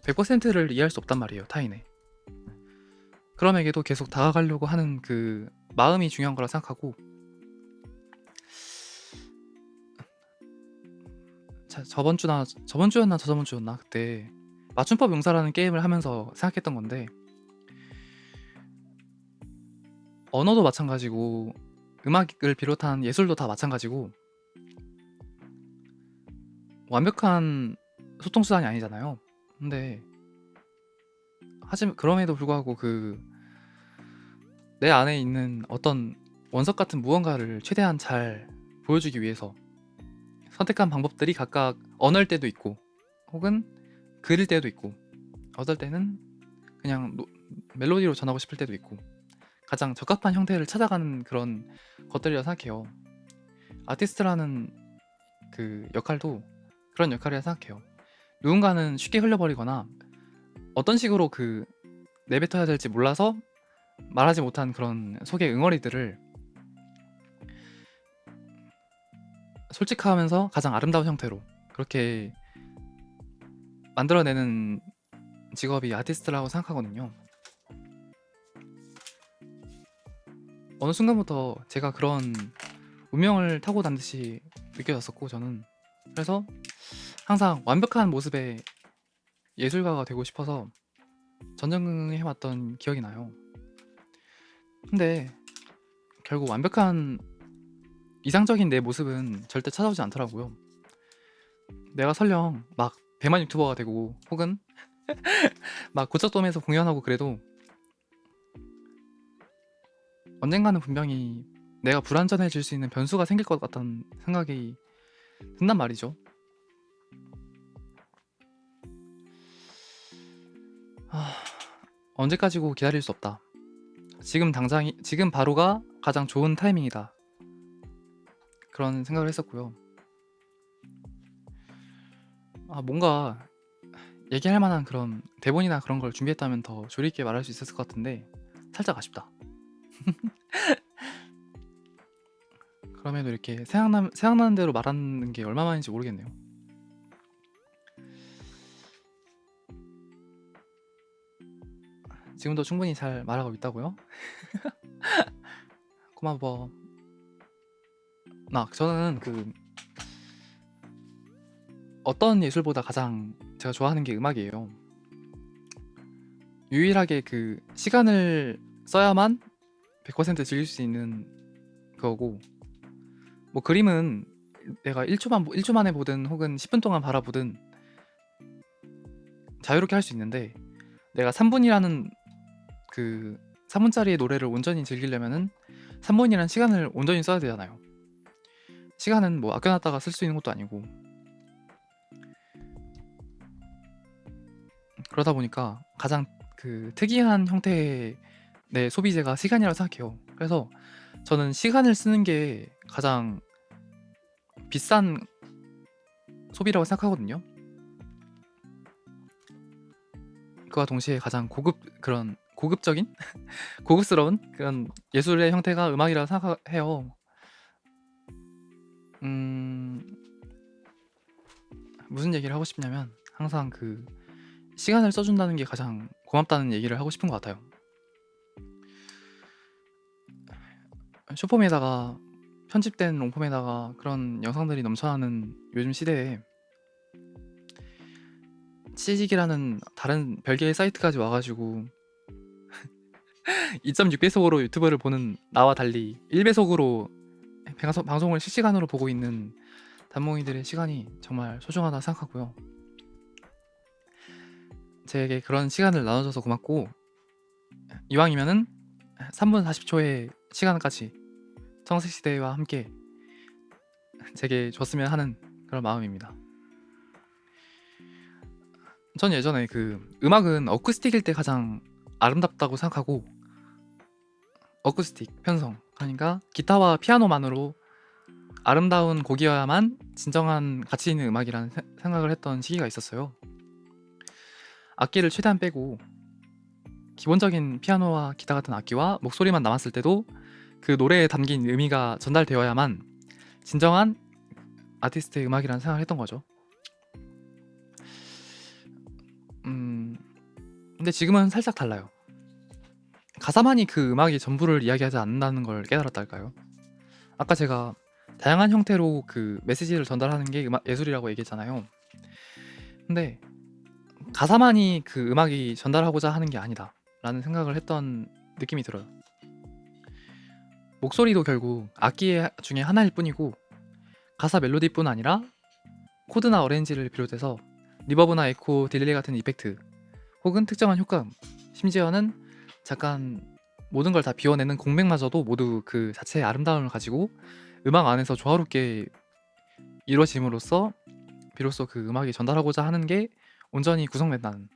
100%를 이해할 수 없단 말이에요, 타인의. 그럼에게도 계속 다가가려고 하는 그 마음이 중요한 거라 생각하고, 저번 주였나 저저번 주였나 그때 맞춤법 용사라는 게임을 하면서 생각했던 건데, 언어도 마찬가지고 음악을 비롯한 예술도 다 마찬가지고 완벽한 소통 수단이 아니잖아요. 근데 하지만 그럼에도 불구하고 그 내 안에 있는 어떤 원석 같은 무언가를 최대한 잘 보여주기 위해서 선택한 방법들이 각각 언어일 때도 있고 혹은 글일 때도 있고 어떨 때는 그냥 멜로디로 전하고 싶을 때도 있고 가장 적합한 형태를 찾아가는 그런 것들이라 생각해요. 아티스트라는 그 역할도 그런 역할이라 생각해요. 누군가는 쉽게 흘려버리거나 어떤 식으로 그 내뱉어야 될지 몰라서 말하지 못한 그런 속의 응어리들을 솔직하면서 가장 아름다운 형태로 그렇게 만들어내는 직업이 아티스트라고 생각하거든요. 어느 순간부터 제가 그런 운명을 타고난 듯이 느껴졌었고, 저는 그래서 항상 완벽한 모습의 예술가가 되고 싶어서 전전긍긍해왔던 기억이 나요. 근데 결국 완벽한 이상적인 내 모습은 절대 찾아오지 않더라고요. 내가 설령 막 100만 유튜버가 되고 혹은 막 고척돔에서 공연하고 그래도 언젠가는 분명히 내가 불완전해질 수 있는 변수가 생길 것 같다는 생각이 든단 말이죠. 언제까지고 기다릴 수 없다. 지금 바로가 가장 좋은 타이밍이다. 그런 생각을 했었고요. 뭔가 얘기할 만한 그런 대본이나 그런 걸 준비했다면 더 조리 있게 말할 수 있었을 것 같은데 살짝 아쉽다. 그럼에도 이렇게 생각나는 대로 말하는 게 얼마만인지 모르겠네요. 지금도 충분히 잘 말하고 있다고요? 고마워. 저는 어떤 예술보다 가장 제가 좋아하는 게 음악이에요. 유일하게 그 시간을 써야만 100% 즐길 수 있는 그거고, 뭐 그림은 내가 1초 만에 보든 혹은 10분 동안 바라보든 자유롭게 할 수 있는데, 내가 3분이라는 그 3분짜리 노래를 온전히 즐기려면은 3분이라는 시간을 온전히 써야 되잖아요. 시간은 뭐 아껴놨다가 쓸 수 있는 것도 아니고. 그러다 보니까 가장 그 특이한 형태의 내 소비재가 시간이라고 생각해요. 그래서 저는 시간을 쓰는 게 가장 비싼 소비라고 생각하거든요. 그와 동시에 가장 고급적인 고급스러운 그런 예술의 형태가 음악이라고 생각해요. 무슨 얘기를 하고 싶냐면 항상 그 시간을 써준다는 게 가장 고맙다는 얘기를 하고 싶은 것 같아요. 쇼폼에다가 편집된 롱폼에다가 그런 영상들이 넘쳐나는 요즘 시대에 치직이라는 다른 별개의 사이트까지 와가지고 2.6배속으로 유튜브를 보는 나와 달리 1배속으로 방송을 실시간으로 보고 있는 단몽이들의 시간이 정말 소중하다 생각하고요. 제게 그런 시간을 나눠줘서 고맙고, 이왕이면은 3분 40초의 시간까지 청색시대와 함께 제게 줬으면 하는 그런 마음입니다. 전 예전에 그 음악은 어쿠스틱일 때 가장 아름답다고 생각하고, 어쿠스틱 편성, 그러니까 기타와 피아노만으로 아름다운 곡이어야만 진정한 가치 있는 음악이라는 생각을 했던 시기가 있었어요. 악기를 최대한 빼고 기본적인 피아노와 기타 같은 악기와 목소리만 남았을 때도 그 노래에 담긴 의미가 전달되어야만 진정한 아티스트의 음악이라는 생각을 했던 거죠. 근데 지금은 살짝 달라요. 가사만이 그 음악의 전부를 이야기하지 않는다는 걸 깨달았달까요? 아까 제가 다양한 형태로 그 메시지를 전달하는 게 예술이라고 얘기했잖아요. 근데 가사만이 그 음악이 전달하고자 하는 게 아니다 라는 생각을 했던 느낌이 들어요. 목소리도 결국 악기 중에 하나일 뿐이고, 가사 멜로디뿐 아니라 코드나 어레인지를 비롯해서 리버브나 에코, 딜레이 같은 이펙트 혹은 특정한 효과음, 심지어는 잠깐 모든 걸 다 비워내는 공백마저도 모두 그 자체의 아름다움을 가지고 음악 안에서 조화롭게 이루어짐으로써 비로소 그 음악이 전달하고자 하는 게 온전히 구성된다는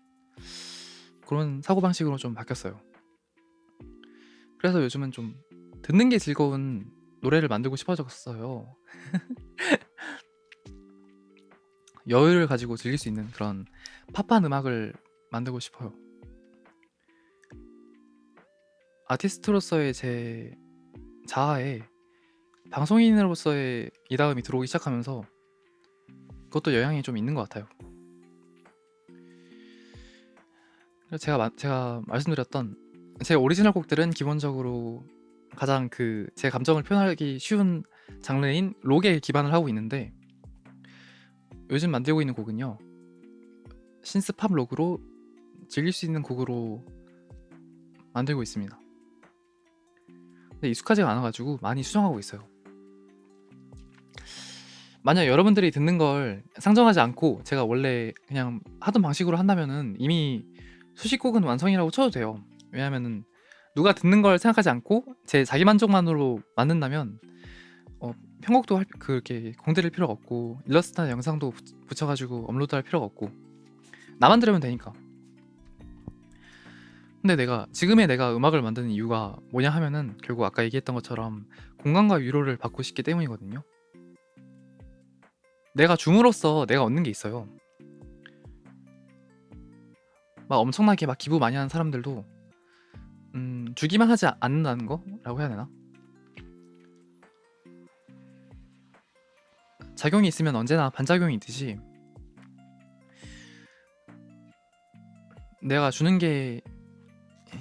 그런 사고방식으로 좀 바뀌었어요. 그래서 요즘은 좀 듣는 게 즐거운 노래를 만들고 싶어졌어요. 여유를 가지고 즐길 수 있는 그런 팝한 음악을 만들고 싶어요. 아티스트로서의 제 자아에 방송인으로서의 이다음이 들어오기 시작하면서 그것도 영향이 좀 있는 것 같아요. 제가 말씀드렸던 제 오리지널 곡들은 기본적으로 가장 그 제 감정을 표현하기 쉬운 장르인 록에 기반을 하고 있는데, 요즘 만들고 있는 곡은요 신스 팝 록으로 즐길 수 있는 곡으로 만들고 있습니다. 근데 익숙하지가 않아가지고 많이 수정하고 있어요. 만약 여러분들이 듣는 걸 상정하지 않고 제가 원래 그냥 하던 방식으로 한다면은 이미 수십 곡은 완성이라고 쳐도 돼요. 왜냐면은 누가 듣는 걸 생각하지 않고 제 자기 만족만으로 만든다면 편곡도 그렇게 공들일 필요가 없고 일러스트나 영상도 붙여가지고 업로드할 필요가 없고 나만 들으면 되니까. 근데 내가 음악을 만드는 이유가 뭐냐 하면은 결국 아까 얘기했던 것처럼 공감과 위로를 받고 싶기 때문이거든요. 내가 줌으로써 내가 얻는 게 있어요. 막 엄청나게 막 기부 많이 하는 사람들도 주기만 하지 않는다는 거라고 해야 되나? 작용이 있으면 언제나 반작용이 있듯이 내가 주는 게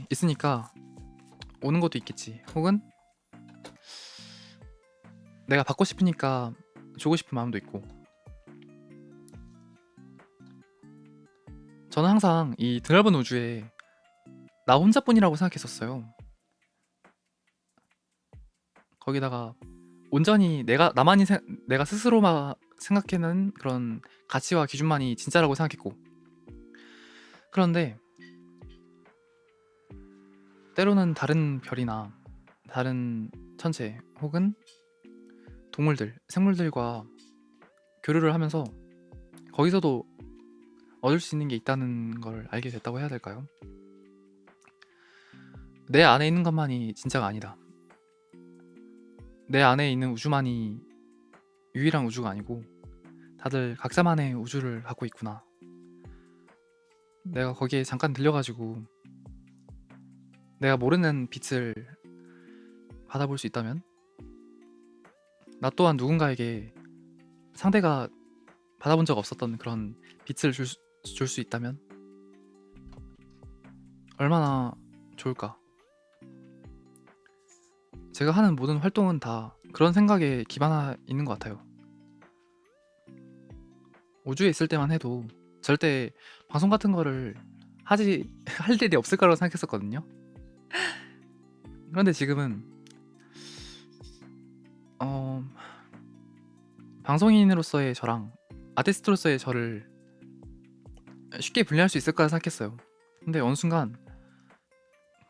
있으니까 오는 것도 있겠지. 혹은 내가 받고 싶으니까 주고 싶은 마음도 있고. 저는 항상 이 드넓은 우주에 나 혼자뿐이라고 생각했었어요. 거기다가 온전히 내가 스스로만 생각하는 그런 가치와 기준만이 진짜라고 생각했고, 그런데 때로는 다른 별이나 다른 천체 혹은 동물들, 생물들과 교류를 하면서 거기서도 얻을 수 있는 게 있다는 걸 알게 됐다고 해야 될까요? 내 안에 있는 것만이 진짜가 아니다. 내 안에 있는 우주만이 유일한 우주가 아니고 다들 각자만의 우주를 갖고 있구나. 내가 거기에 잠깐 들려가지고 내가 모르는 빛을 받아볼 수 있다면 나 또한 누군가에게 상대가 받아본 적 없었던 그런 빛을 줄 수 있다면 얼마나 좋을까. 제가 하는 모든 활동은 다 그런 생각에 기반하 있는 것 같아요. 우주에 있을 때만 해도 절대 방송 같은 거를 할 일이 없을 거라고 생각했었거든요. 그런데 지금은 방송인으로서의 저랑 아티스트로서의 저를 쉽게 분리할 수 있을 거라 생각했어요. 근데 어느 순간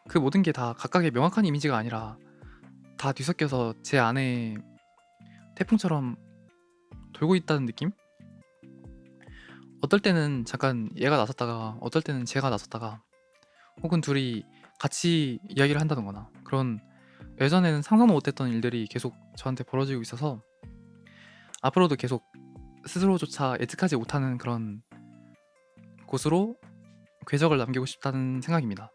그 모든 게 다 각각의 명확한 이미지가 아니라 다 뒤섞여서 제 안에 태풍처럼 돌고 있다는 느낌? 어떨 때는 잠깐 얘가 나섰다가 어떨 때는 제가 나섰다가 혹은 둘이 같이 이야기를 한다던거나 그런 예전에는 상상도 못했던 일들이 계속 저한테 벌어지고 있어서 앞으로도 계속 스스로조차 예측하지 못하는 그런 곳으로 궤적을 남기고 싶다는 생각입니다.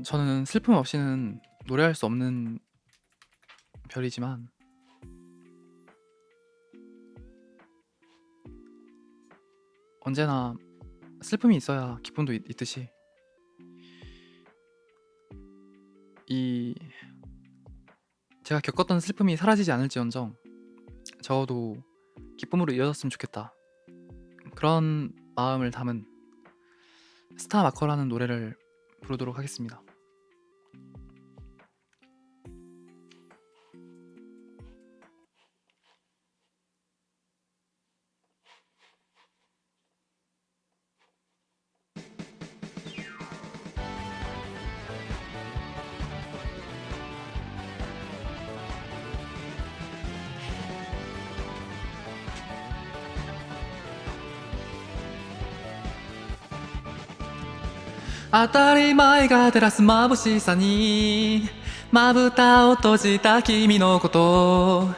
저는 슬픔 없이는 노래할 수 없는 별이지만 언제나 슬픔이 있어야 기쁨도 있듯이 제가 겪었던 슬픔이 사라지지 않을지언정 적어도 기쁨으로 이어졌으면 좋겠다. 그런 마음을 담은 스타 마커라는 노래를 부르도록 하겠습니다.当たり前が照らす眩しさにまぶたを閉じた君のこと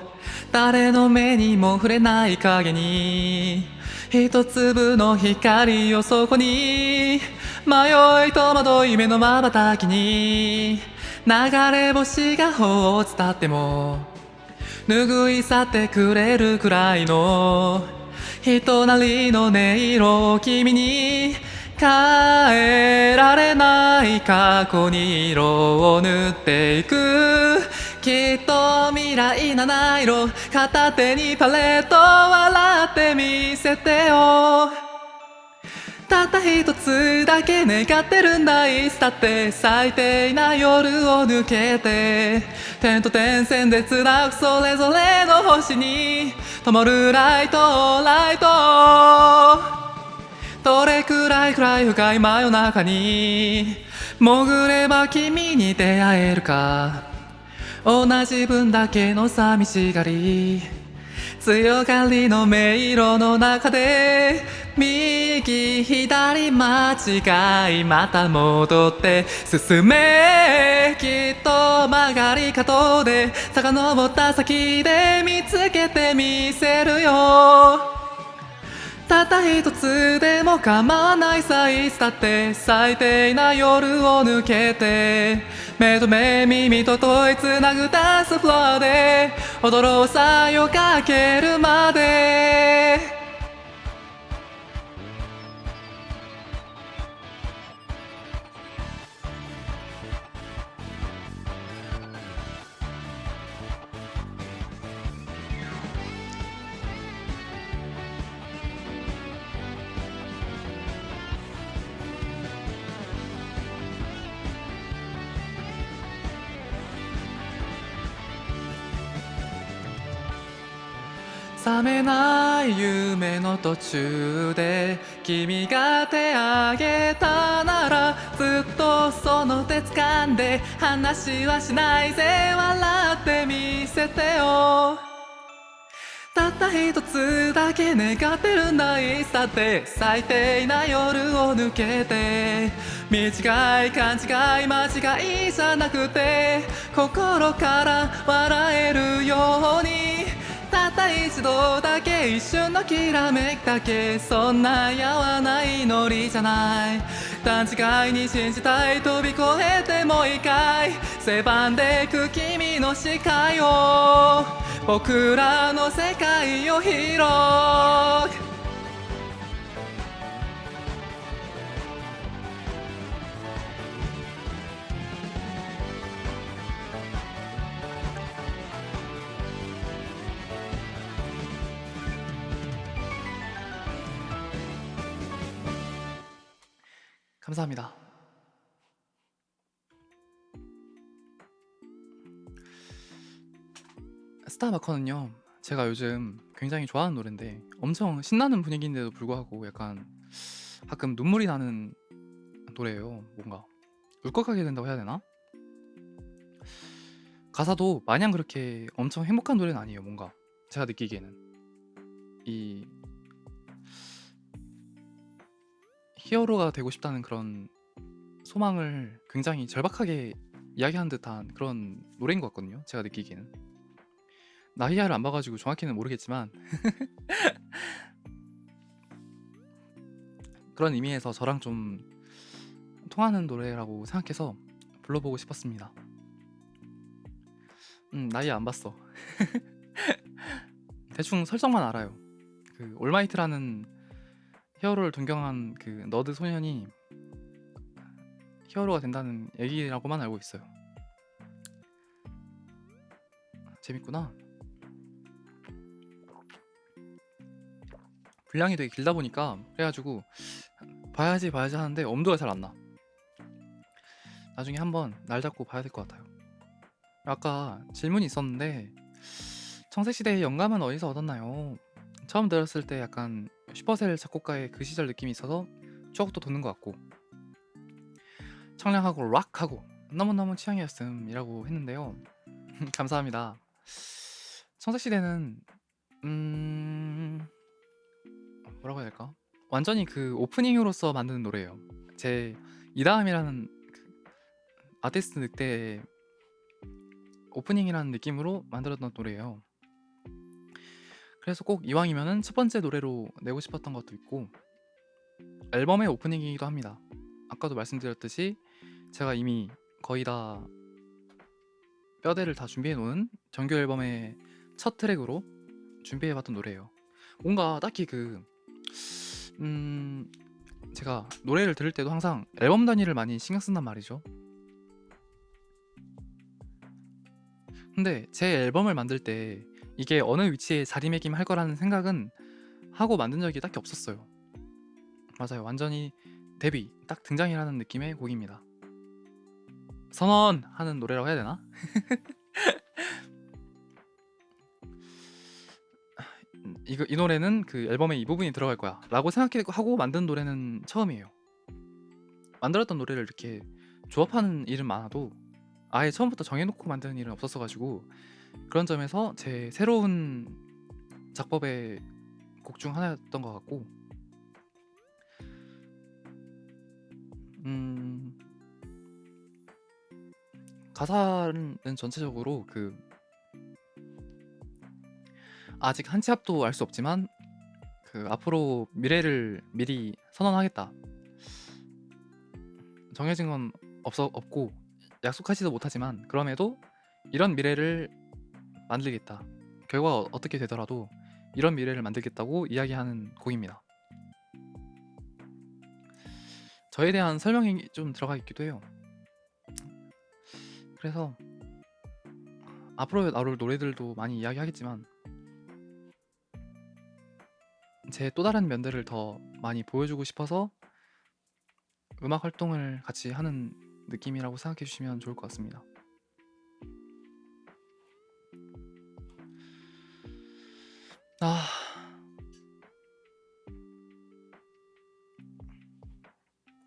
誰の目にも触れない影に一粒の光をそこに迷い戸惑い目の瞬きに流れ星が頬を伝っても拭い去ってくれるくらいの人なりの音色を君に変えられない過去に色を塗っていくきっと未来七色片手にパレット笑ってみせてよたった一つだけ願ってるんだいつだって最低な夜を抜けて点と点線で繋ぐそれぞれの星に灯るライトライトどれくらい暗い深い真夜中に潜れば君に出会えるか同じ分だけの寂しがり強がりの迷路の中で右左間違いまた戻って進めきっと曲がり角で遡った先で見つけてみせるよたった一つでも構わないさいつだって最低な夜を抜けて目と目耳と問いつなぐダンスフロアで踊ろうさ夜かけるまで覚めない夢の途中で君が手あげたならずっとその手掴んで話はしないぜ笑ってみせてよたった一つだけ願ってるんだいつだって最低な夜を抜けて短い勘違い間違いじゃなくて心から笑えるようにたった一度だけ一瞬のきらめきだけそんなやわないノリじゃない勘違いに信じたい飛び越えてもう一回狭んでく君の視界を僕らの世界を広く감사합니다. 스타마커는요, 제가 요즘 굉장히 좋아하는 노래인데 엄청 신나는 분위기인데도 불구하고 약간 가끔 눈물이 나는 노래예요. 뭔가 울컥하게 된다고 해야 되나? 가사도 마냥 그렇게 엄청 행복한 노래는 아니에요. 뭔가 제가 느끼기에는 이 히어로가 되고 싶다는 그런 소망을 굉장히 절박하게 이야기하는 듯한 그런 노래인 것 같거든요. 제가 느끼기에는 나히야를 안 봐가지고 정확히는 모르겠지만 그런 의미에서 저랑 좀 통하는 노래라고 생각해서 불러보고 싶었습니다. 나히야 안 봤어. 대충 설정만 알아요. 그 올마이트라는 히어로를 동경한 그 너드 소년이 히어로가 된다는 얘기라고만 알고 있어요. 재밌구나. 분량이 되게 길다 보니까 그래가지고 봐야지 하는데 엄두가 잘 안 나. 나중에 한번 날 잡고 봐야 될 것 같아요. 아까 질문이 있었는데 청색시대의 영감은 어디서 얻었나요? 처음 들었을 때 약간 슈퍼셀 작곡가의 그 시절 느낌이 있어서 추억도 돋는 것 같고 청량하고 락하고 너무너무 취향이었음이라고 했는데요. 감사합니다. 청색시대는 뭐라고 해야 될까? 완전히 그 오프닝으로서 만드는 노래예요. 제 이다음이라는 그 아티스트 늑대의 오프닝이라는 느낌으로 만들었던 노래예요. 그래서 꼭 이왕이면은 첫 번째 노래로 내고 싶었던 것도 있고 앨범의 오프닝이기도 합니다. 아까도 말씀드렸듯이 제가 이미 거의 다 뼈대를 다 준비해 놓은 정규 앨범의 첫 트랙으로 준비해 봤던 노래예요. 뭔가 딱히 제가 노래를 들을 때도 항상 앨범 단위를 많이 신경 쓴단 말이죠. 근데 제 앨범을 만들 때 이게 어느 위치에 자리매김할 거라는 생각은 하고 만든 적이 딱히 없었어요. 맞아요. 완전히 데뷔, 딱 등장이라는 느낌의 곡입니다. 선언하는 노래라고 해야 되나? 이 노래는 그 앨범에 이 부분이 들어갈 거야 라고 생각하고 만든 노래는 처음이에요. 만들었던 노래를 이렇게 조합하는 일은 많아도 아예 처음부터 정해놓고 만드는 일은 없었어가지고 그런 점에서 제 새로운 작법의 곡 중 하나였던 것 같고 가사는 전체적으로 아직 한 치 앞도 알 수 없지만 앞으로 미래를 미리 선언하겠다. 정해진 건 없고 약속하지도 못하지만 그럼에도 이런 미래를 만들겠다. 결과가 어떻게 되더라도 이런 미래를 만들겠다고 이야기하는 곡입니다. 저에 대한 설명이 좀 들어가 있기도 해요. 그래서 앞으로 나올 노래들도 많이 이야기하겠지만 제 또 다른 면들을 더 많이 보여주고 싶어서 음악 활동을 같이 하는 느낌이라고 생각해 주시면 좋을 것 같습니다.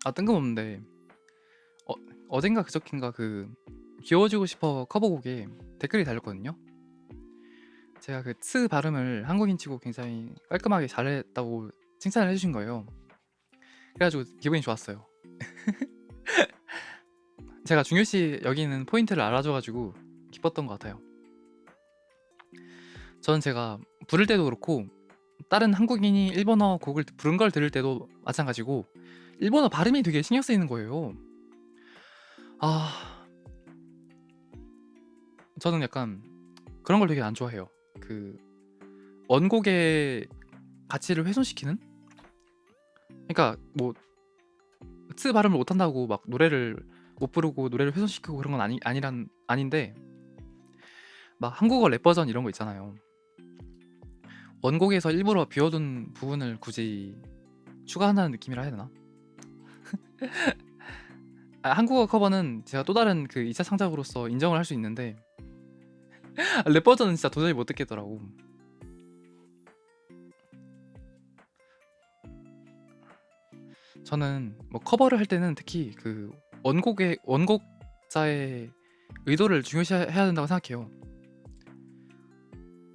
아, 뜬금없는데 어, 어젠가 그저께인가 그 귀여워지고 싶어 커버곡에 댓글이 달렸거든요. 제가 그 츠 발음을 한국인 치고 굉장히 깔끔하게 잘했다고 칭찬을 해주신 거예요. 그래가지고 기분이 좋았어요. 제가 중요시 여기는 포인트를 알아줘가지고 기뻤던 것 같아요. 저는 제가 부를 때도 그렇고 다른 한국인이 일본어 곡을 부른 걸 들을 때도 마찬가지고 일본어 발음이 되게 신경 쓰이는 거예요. 아, 저는 약간 그런 걸 되게 안 좋아해요. 그 원곡의 가치를 훼손시키는? 그러니까 뭐 츠 발음을 못한다고 막 노래를 못 부르고 노래를 훼손시키고 그런 건 아닌데 막 한국어 랩 버전 이런 거 있잖아요. 원곡에서 일부러 비워둔 부분을 굳이 추가한다는 느낌이라 해야 되나? 한국어 커버는 제가 또 다른 그 2차 창작으로서 인정을 할 수 있는데 랩 버전은 진짜 도저히 못 듣겠더라고. 저는 뭐 커버를 할 때는 특히 그 원곡자의 의도를 중요시해야 된다고 생각해요.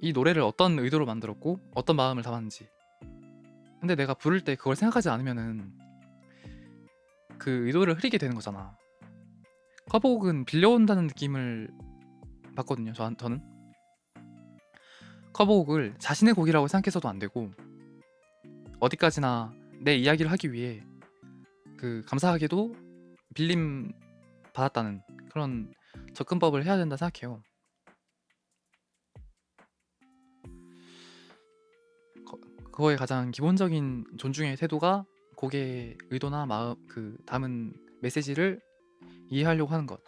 이 노래를 어떤 의도로 만들었고 어떤 마음을 담았는지. 근데 내가 부를 때 그걸 생각하지 않으면은 그 의도를 흐리게 되는 거잖아. 커버곡은 빌려온다는 느낌을 받거든요. 저는 커버곡을 자신의 곡이라고 생각해서도 안 되고 어디까지나 내 이야기를 하기 위해 그 감사하게도 빌림 받았다는 그런 접근법을 해야 된다 생각해요. 그거의 가장 기본적인 존중의 태도가 곡의 의도나 마음 그 담은 메시지를 이해하려고 하는 것.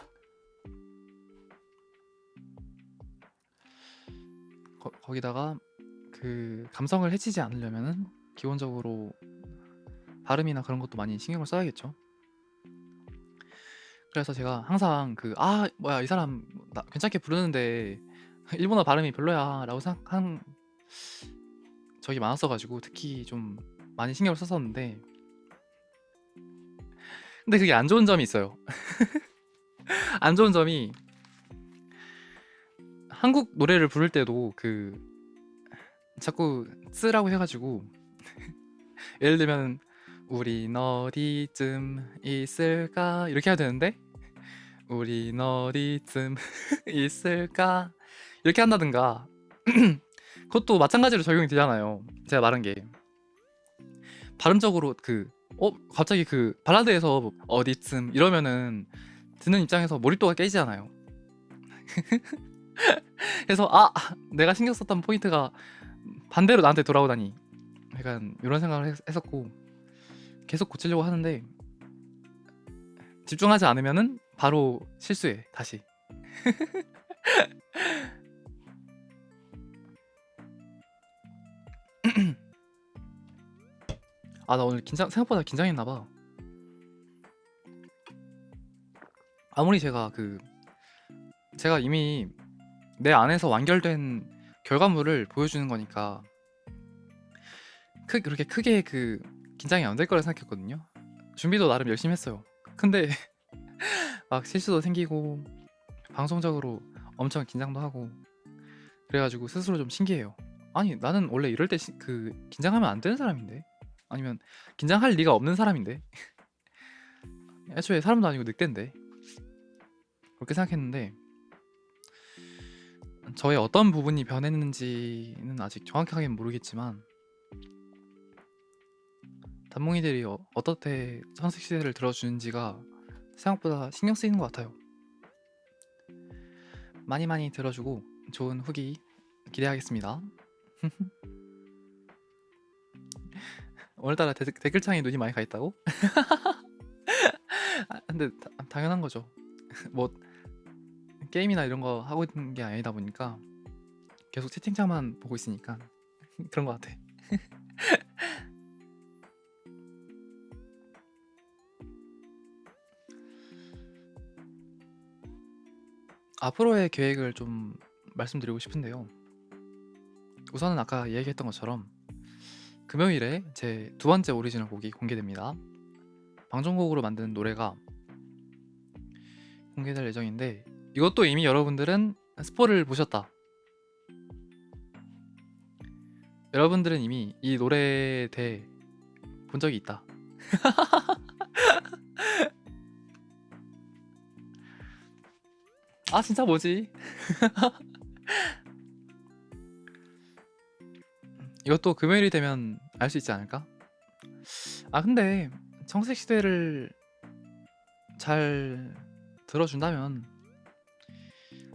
거기다가 그 감성을 해치지 않으려면은 기본적으로 발음이나 그런 것도 많이 신경을 써야겠죠. 그래서 제가 항상 그 뭐야 이 사람 나 괜찮게 부르는데 일본어 발음이 별로야라고 생각한 적이 많았어가지고 특히 좀 많이 신경을 썼었는데 근데 그게 안 좋은 점이 있어요. 안 좋은 점이 한국 노래를 부를 때도 그 자꾸 쓰라고 해가지고 예를 들면 우린 어디쯤 있을까 이렇게 해야 되는데 우린 어디쯤 있을까 이렇게 한다든가 그것도 마찬가지로 적용이 되잖아요. 제가 말한 게 발음적으로 갑자기 그 발라드에서 어디쯤 이러면은 듣는 입장에서 몰입도가 깨지잖아요. 그래서 내가 신경 썼던 포인트가 반대로 나한테 돌아오다니 약간 이런 생각을 했었고 계속 고치려고 하는데 집중하지 않으면은 바로 실수해 다시. 나 오늘 생각보다 긴장했나봐. 아무리 제가 이미 내 안에서 완결된 결과물을 보여주는 거니까 그렇게 크게 그 긴장이 안 될 거라 생각했거든요. 준비도 나름 열심히 했어요. 근데 막 실수도 생기고 방송적으로 엄청 긴장도 하고 그래가지고 스스로 좀 신기해요. 아니 나는 원래 이럴 때 긴장하면 안 되는 사람인데 아니면 긴장할 리가 없는 사람인데 애초에 사람도 아니고 늑대인데 그렇게 생각했는데 저의 어떤 부분이 변했는지는 아직 정확하게는 모르겠지만 단몽이들이 어떻게 청색시대를 들어주는지가 생각보다 신경 쓰이는 것 같아요. 많이 많이 들어주고 좋은 후기 기대하겠습니다. 오늘따라 댓글창에 눈이 많이 가 있다고? 근데 당연한 거죠. 뭐 게임이나 이런 거 하고 있는 게 아니다 보니까 계속 채팅창만 보고 있으니까 그런 것 같아. 앞으로의 계획을 좀 말씀드리고 싶은데요. 우선은 아까 얘기했던 것처럼 금요일에 제 두 번째 오리지널 곡이 공개됩니다. 방송곡으로 만든 노래가 공개될 예정인데 이것도 이미 여러분들은 스포를 보셨다. 여러분들은 이미 이 노래에 대해 본 적이 있다. 아 진짜 뭐지? 이것도 금요일이 되면 알 수 있지 않을까? 아 근데 청색시대를 잘 들어준다면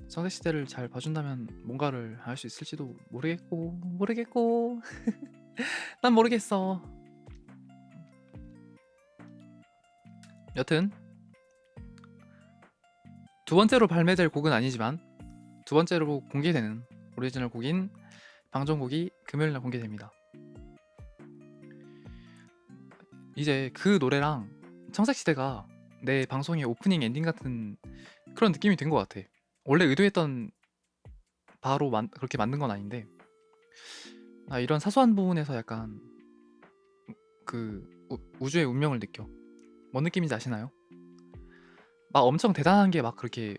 청색시대를 잘 봐준다면 뭔가를 할 수 있을지도 모르겠고 난 모르겠어. 여튼 두 번째로 발매될 곡은 아니지만 두 번째로 공개되는 오리지널 곡인 방송곡이 금요일날 공개됩니다. 이제 그 노래랑 청색시대가 내 방송의 오프닝 엔딩 같은 그런 느낌이 된 것 같아. 원래 의도했던 바로 그렇게 만든 건 아닌데 이런 사소한 부분에서 약간 그 우주의 운명을 느껴. 뭔 느낌인지 아시나요? 막 엄청 대단한 게 막 그렇게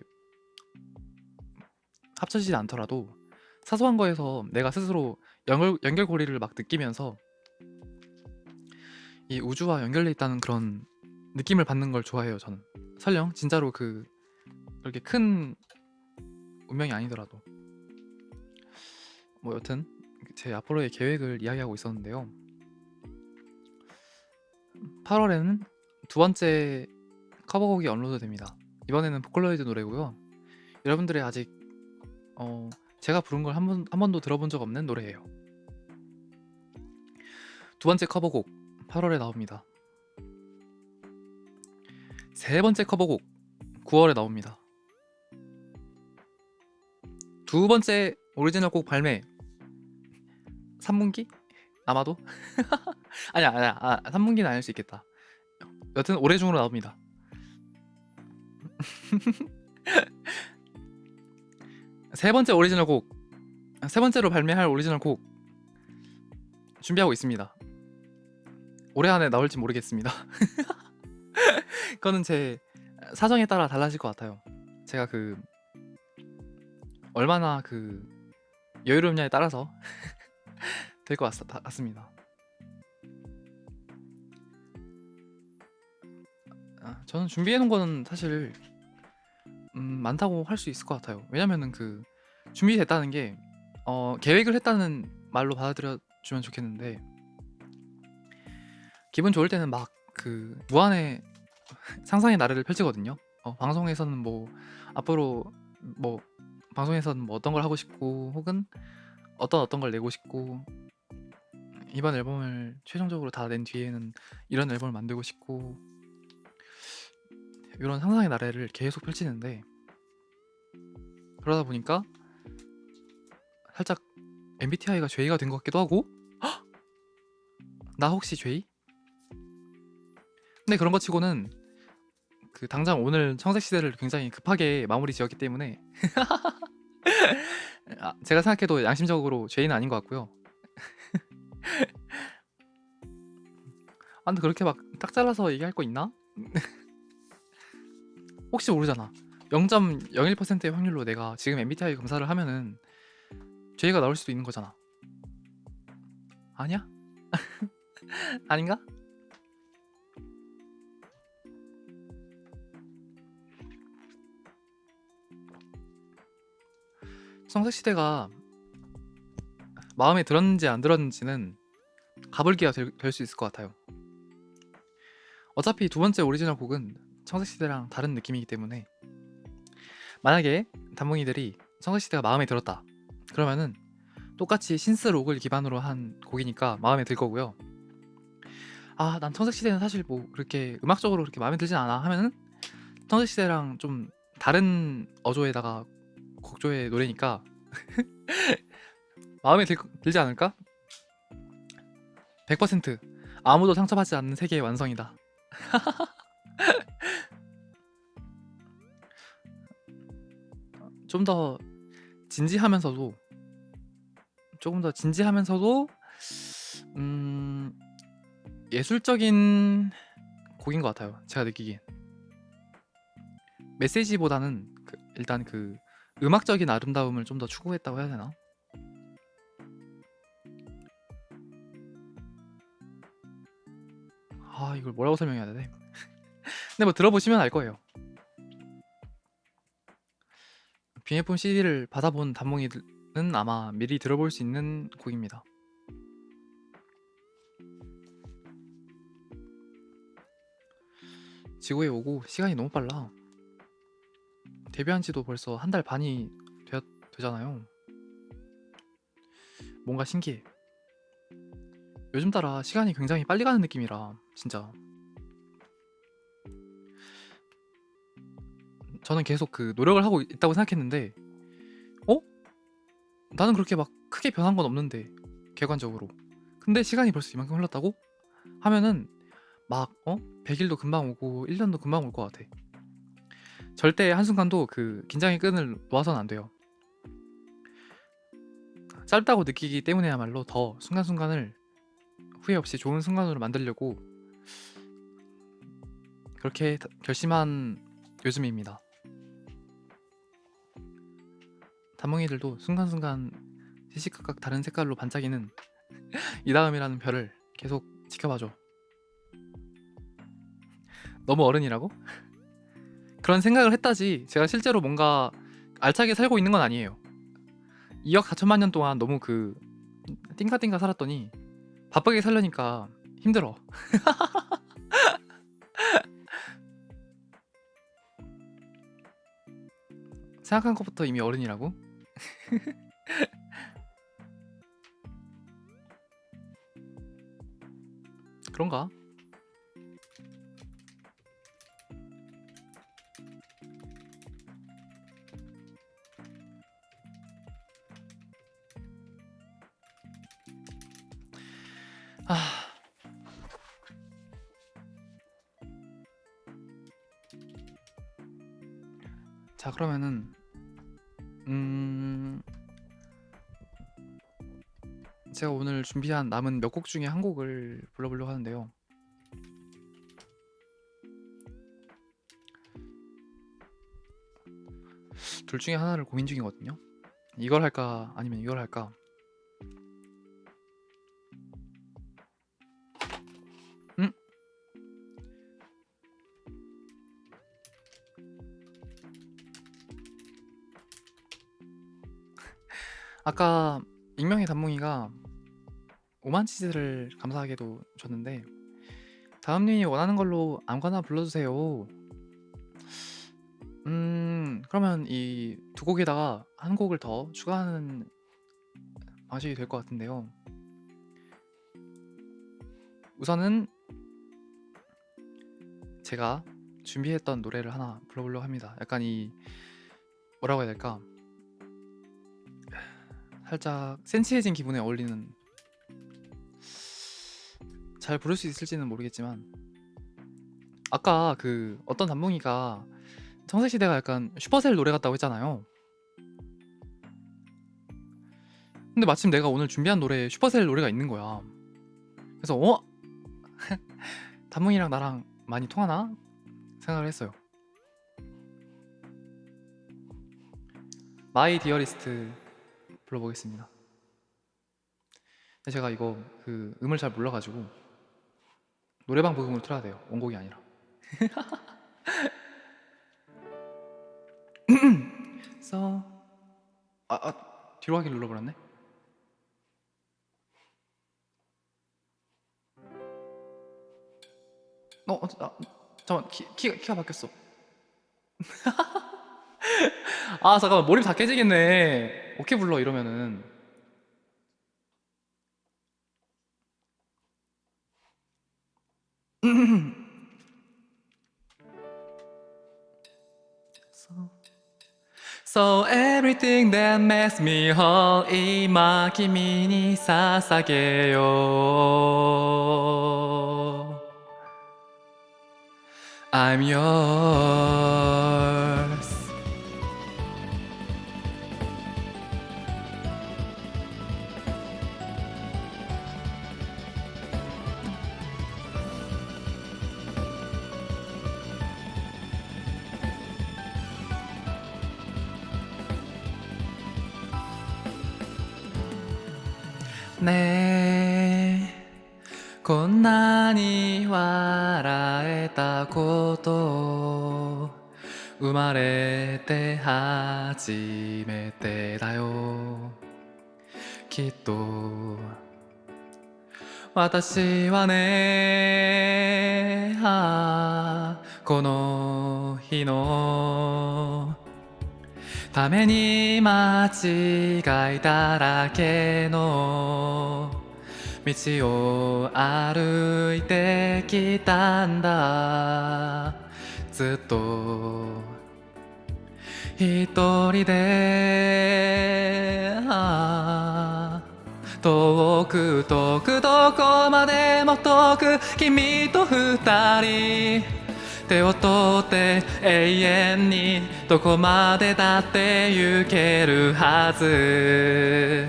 합쳐지지 않더라도 사소한 거에서 내가 스스로 연결고리를 막 느끼면서 이 우주와 연결돼 있다는 그런 느낌을 받는 걸 좋아해요. 저는 설령 진짜로 그렇게 큰 운명이 아니더라도. 뭐 여튼 제 앞으로의 계획을 이야기하고 있었는데요. 8월에는 두 번째 커버곡이 업로드 됩니다. 이번에는 보컬로이드 노래고요. 여러분들이 아직 제가 부른 걸 한 번도 들어본 적 없는 노래예요. 두 번째 커버곡 8월에 나옵니다. 세 번째 커버곡 9월에 나옵니다. 두 번째 오리지널 곡 발매 3분기? 아마도? 아니야 3분기는 아닐 수 있겠다. 여튼 올해 중으로 나옵니다. 세 번째로 발매할 오리지널 곡 준비하고 있습니다. 올해 안에 나올지 모르겠습니다. 그거는 제 사정에 따라 달라질 것 같아요. 제가 얼마나 여유롭냐에 따라서 될 것 같습니다. 저는 준비해놓은 거는 사실 많다고 할 수 있을 것 같아요. 왜냐면은 준비됐다는 게 계획을 했다는 말로 받아들여주면 좋겠는데 기분 좋을 때는 막 무한의 상상의 나래를 펼치거든요. 방송에서는 뭐 앞으로 뭐 방송에서는 뭐 어떤 걸 하고 싶고 혹은 어떤 걸 내고 싶고 이번 앨범을 최종적으로 다 낸 뒤에는 이런 앨범을 만들고 싶고 이런 상상의 나래를 계속 펼치는데 그러다 보니까 살짝 MBTI가 죄이가 된 것 같기도 하고 헉! 나 혹시 죄이? 근데 그런 거 치고는 당장 오늘 청색시대를 굉장히 급하게 마무리 지었기 때문에 제가 생각해도 양심적으로 죄인은 아닌 것 같고요. 근데 그렇게 막 딱 잘라서 얘기할 거 있나? 혹시 모르잖아. 0.01%의 확률로 내가 지금 MBTI 검사를 하면은 죄가 나올 수도 있는 거잖아. 아니야? 아닌가? 청색시대가 마음에 들었는지 안 들었는지는 가불기가 될 수 있을 것 같아요. 어차피 두 번째 오리지널 곡은 청색시대랑 다른 느낌이기 때문에 만약에 단뭉이들이 청색시대가 마음에 들었다 그러면은 똑같이 신스록을 기반으로 한 곡이니까 마음에 들 거고요. 난 청색시대는 사실 뭐 그렇게 음악적으로 그렇게 마음에 들진 않아 하면은 청색시대랑 좀 다른 어조에다가 곡조의 노래니까 마음에 들지 않을까? 100% 아무도 상처받지 않는 세계의 완성이다. 좀 더 진지하면서도 조금 더 진지하면서도 예술적인 곡인 것 같아요. 제가 느끼기엔. 메시지보다는 일단 그 음악적인 아름다움을 좀 더 추구했다고 해야 되나? 아, 이걸 뭐라고 설명해야 되네. 근데 뭐 들어보시면 알 거예요. 빙의품 CD를 받아본 단몽이는 아마 미리 들어볼 수 있는 곡입니다. 지구에 오고 시간이 너무 빨라. 데뷔한 지도 벌써 한 달 반이 되잖아요. 뭔가 신기해. 요즘 따라 시간이 굉장히 빨리 가는 느낌이라 진짜. 저는 계속 그 노력을 하고 있다고 생각했는데 나는 그렇게 막 크게 변한 건 없는데 객관적으로. 근데 시간이 벌써 이만큼 흘렀다고? 하면은 막 100일도 금방 오고 1년도 금방 올 것 같아. 절대 한순간도 그 긴장의 끈을 놓아서는 안 돼요. 짧다고 느끼기 때문에야말로 더 순간순간을 후회 없이 좋은 순간으로 만들려고 그렇게 결심한 요즘입니다. 다몽이들도 순간순간 시시각각 다른 색깔로 반짝이는 이 다음이라는 별을 계속 지켜봐줘. 너무 어른이라고? 그런 생각을 했다지 제가 실제로 뭔가 알차게 살고 있는 건 아니에요. 2억 4천만 년 동안 너무 그 띵가띵가 살았더니 바쁘게 살려니까 힘들어. 생각한 것부터 이미 어른이라고? 그런가? 자, 그러면은 제가 오늘 준비한 남은 몇 곡 중에 한 곡을 불러보려고 하는데요. 둘 중에 하나를 고민 중이거든요. 이걸 할까 아니면 이걸 할까. 아까 익명의 단몽이가 5만 치즈를 감사하게도 줬는데 다음님이 원하는 걸로 아무거나 불러주세요. 그러면 이 두 곡에다가 한 곡을 더 추가하는 방식이 될 것 같은데요. 우선은 제가 준비했던 노래를 하나 불러보려고 합니다. 약간 이 뭐라고 해야 될까? 살짝 센치해진 기분에 어울리는, 잘 부를 수 있을지는 모르겠지만 아까 그 어떤 단몽이가 청색시대가 약간 슈퍼셀 노래 같다고 했잖아요. 근데 마침 내가 오늘 준비한 노래에 슈퍼셀 노래가 있는 거야. 그래서 단몽이랑 나랑 많이 통하나 생각을 했어요. 마이 디어리스트 불러보겠습니다. 근데 제가 이거 그 음을 잘 몰라가지고 노래방 부금으로 틀어야 돼요. 원곡이 아니라. So 뒤로 가기 눌러버렸네. 잠깐만, 키가 바뀌었어. 잠깐만, 몰입 다 깨지겠네. 어떻게 불러 이러면은. So everything that makes me whole 今君に捧げよう I'm yours ねえこんなに笑えたこと生まれて初めてだよきっと私はねこの日のために間違いだらけの道を歩いてきたんだずっと一人で遠く遠くどこまでも遠く君と二人手を取って永遠にどこまでだって行けるはず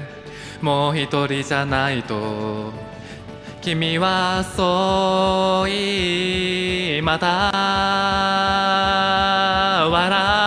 もう一人じゃないと君はそう言いまた笑う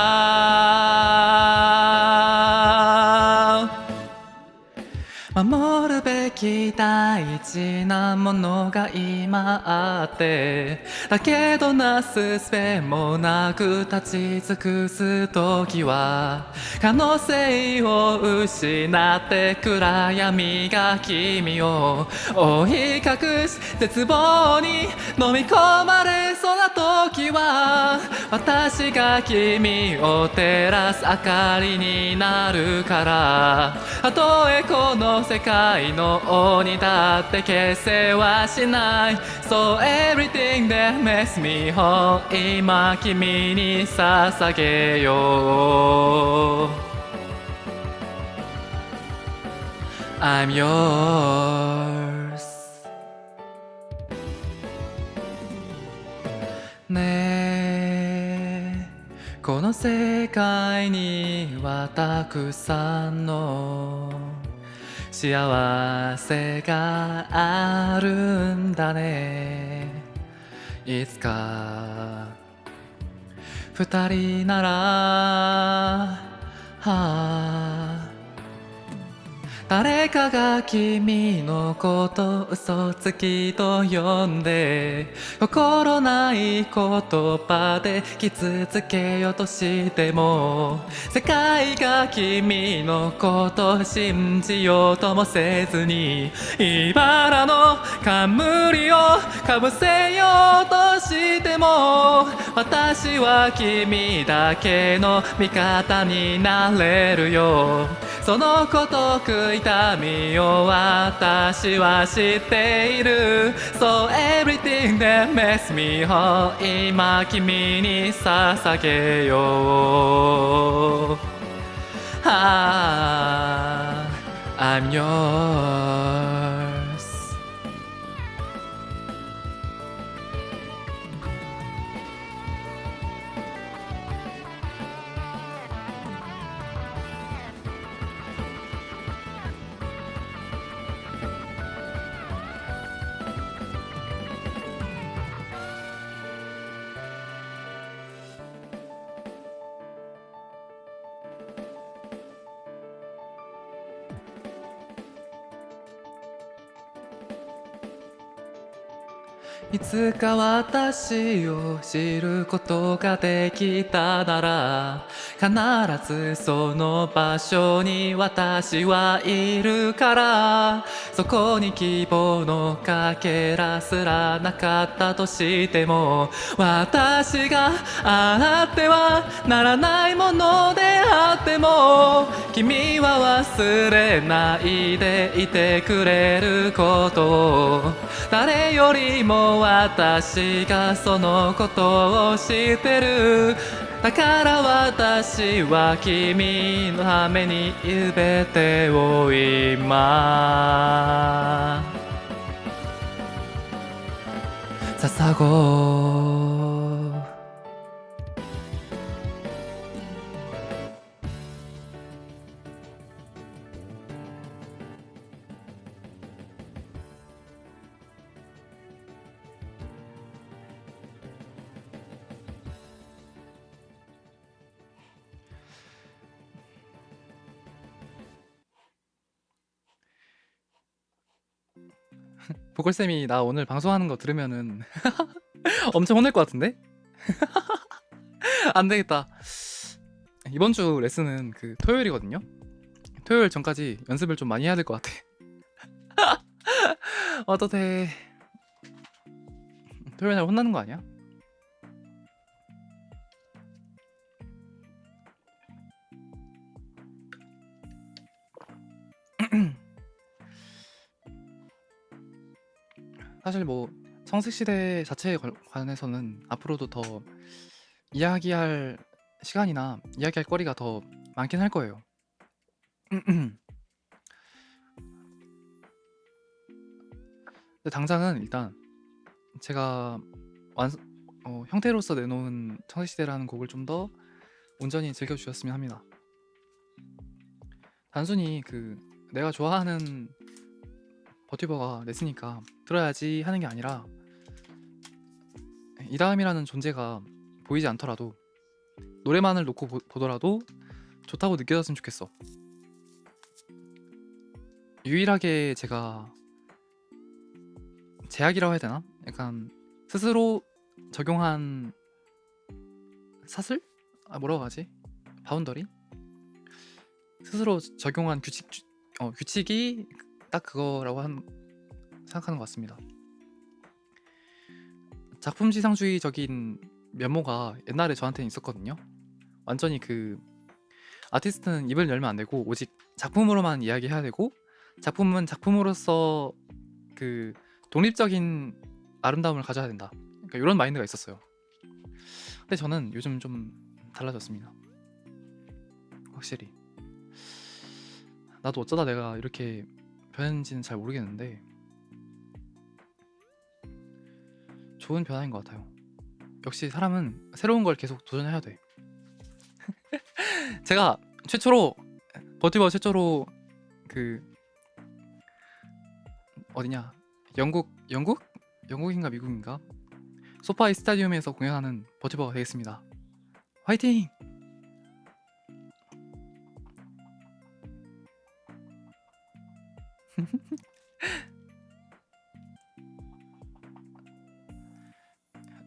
守るべき大事なものが今あってだけどなすすべもなく立ち尽くす時は可能性を失って暗闇が君を覆い隠し絶望に飲み込まれそうな時は私が君を照らす明かりになるからたとえこの世界の鬼だって消せはしない So everything that makes me whole 今君に捧げよう I'm yours ねえこの世界にはたくさんの幸せがあるんだねいつか二人なら誰かが君のこと嘘つきと呼んで心ない言葉で傷つけようとしても世界が君のこと信じようともせずに茨の冠をかぶせようとしても私は君だけの味方になれるよそのことく痛みを私は知っている So everything that makes me whole 今君に捧げようI'm yoursいつか私を知ることができたなら必ずその場所に私はいるからそこに希望のかけらすらなかったとしても私があってはならないものであっても君は忘れないでいてくれることを誰よりも私がそのことを知ってるだから私は君のために全てを今捧ごう 보컬쌤이 나 오늘 방송하는 거 들으면은 엄청 혼낼 것 같은데? 안 되겠다. 이번 주 레슨은 그 토요일이거든요. 토요일 전까지 연습을 좀 많이 해야 될 것 같아. 어떠세? 토요일 날 혼나는 거 아니야? 사실 뭐 청색시대 자체에 관해서는 앞으로도 더 이야기할 시간이나 이야기할 거리가 더 많긴 할 거예요. 근데 당장은 일단 제가 형태로서 내놓은 청색시대라는 곡을 좀 더 온전히 즐겨주셨으면 합니다. 단순히 그 내가 좋아하는 버튜버가 냈으니까 들어야지 하는 게 아니라 이다음이라는 존재가 보이지 않더라도 노래만을 놓고 보더라도 좋다고 느껴졌으면 좋겠어. 유일하게 제가 제약이라고 해야 되나? 약간 스스로 적용한 사슬? 뭐라고 하지? 바운더리? 스스로 적용한 규칙이 딱 그거라고 생각하는 것 같습니다. 작품지상주의적인 면모가 옛날에 저한테는 있었거든요. 완전히 그 아티스트는 입을 열면 안 되고 오직 작품으로만 이야기해야 되고 작품은 작품으로서 그 독립적인 아름다움을 가져야 된다. 그러니까 이런 마인드가 있었어요. 근데 저는 요즘 좀 달라졌습니다. 확실히. 나도 어쩌다 내가 이렇게 변했는지는 잘 모르겠는데 좋은 변화인 것 같아요. 역시 사람은 새로운 걸 계속 도전해야 돼. 제가 버티버 최초로 그 어디냐 영국인가 미국인가 소파이 스타디움에서 공연하는 버티버가 되겠습니다. 화이팅!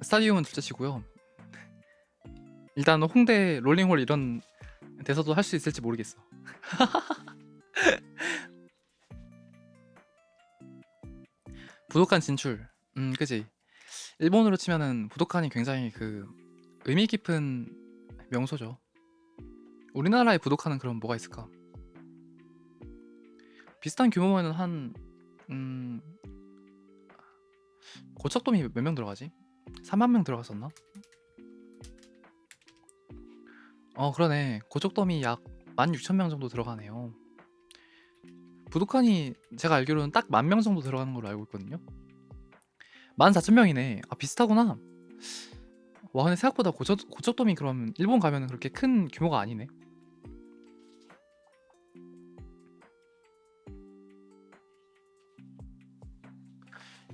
스타디움은 둘째치고요. 일단 홍대 롤링홀 이런 데서도 할 수 있을지 모르겠어. 부도칸 진출. 그지. 일본으로 치면은 부도칸이 굉장히 그 의미 깊은 명소죠. 우리나라의 부도칸은 그럼 뭐가 있을까? 비슷한 규모면은 한 고척돔이 몇 명 들어가지? 3만 명 들어갔었나? 그러네. 고척돔이 약 16,000명 정도 들어가네요. 부도칸이 제가 알기로는 딱 10,000명 정도 들어가는 걸로 알고 있거든요. 14,000명이네. 아, 비슷하구나. 와, 근데 생각보다 고척돔이 그럼 일본 가면은 그렇게 큰 규모가 아니네.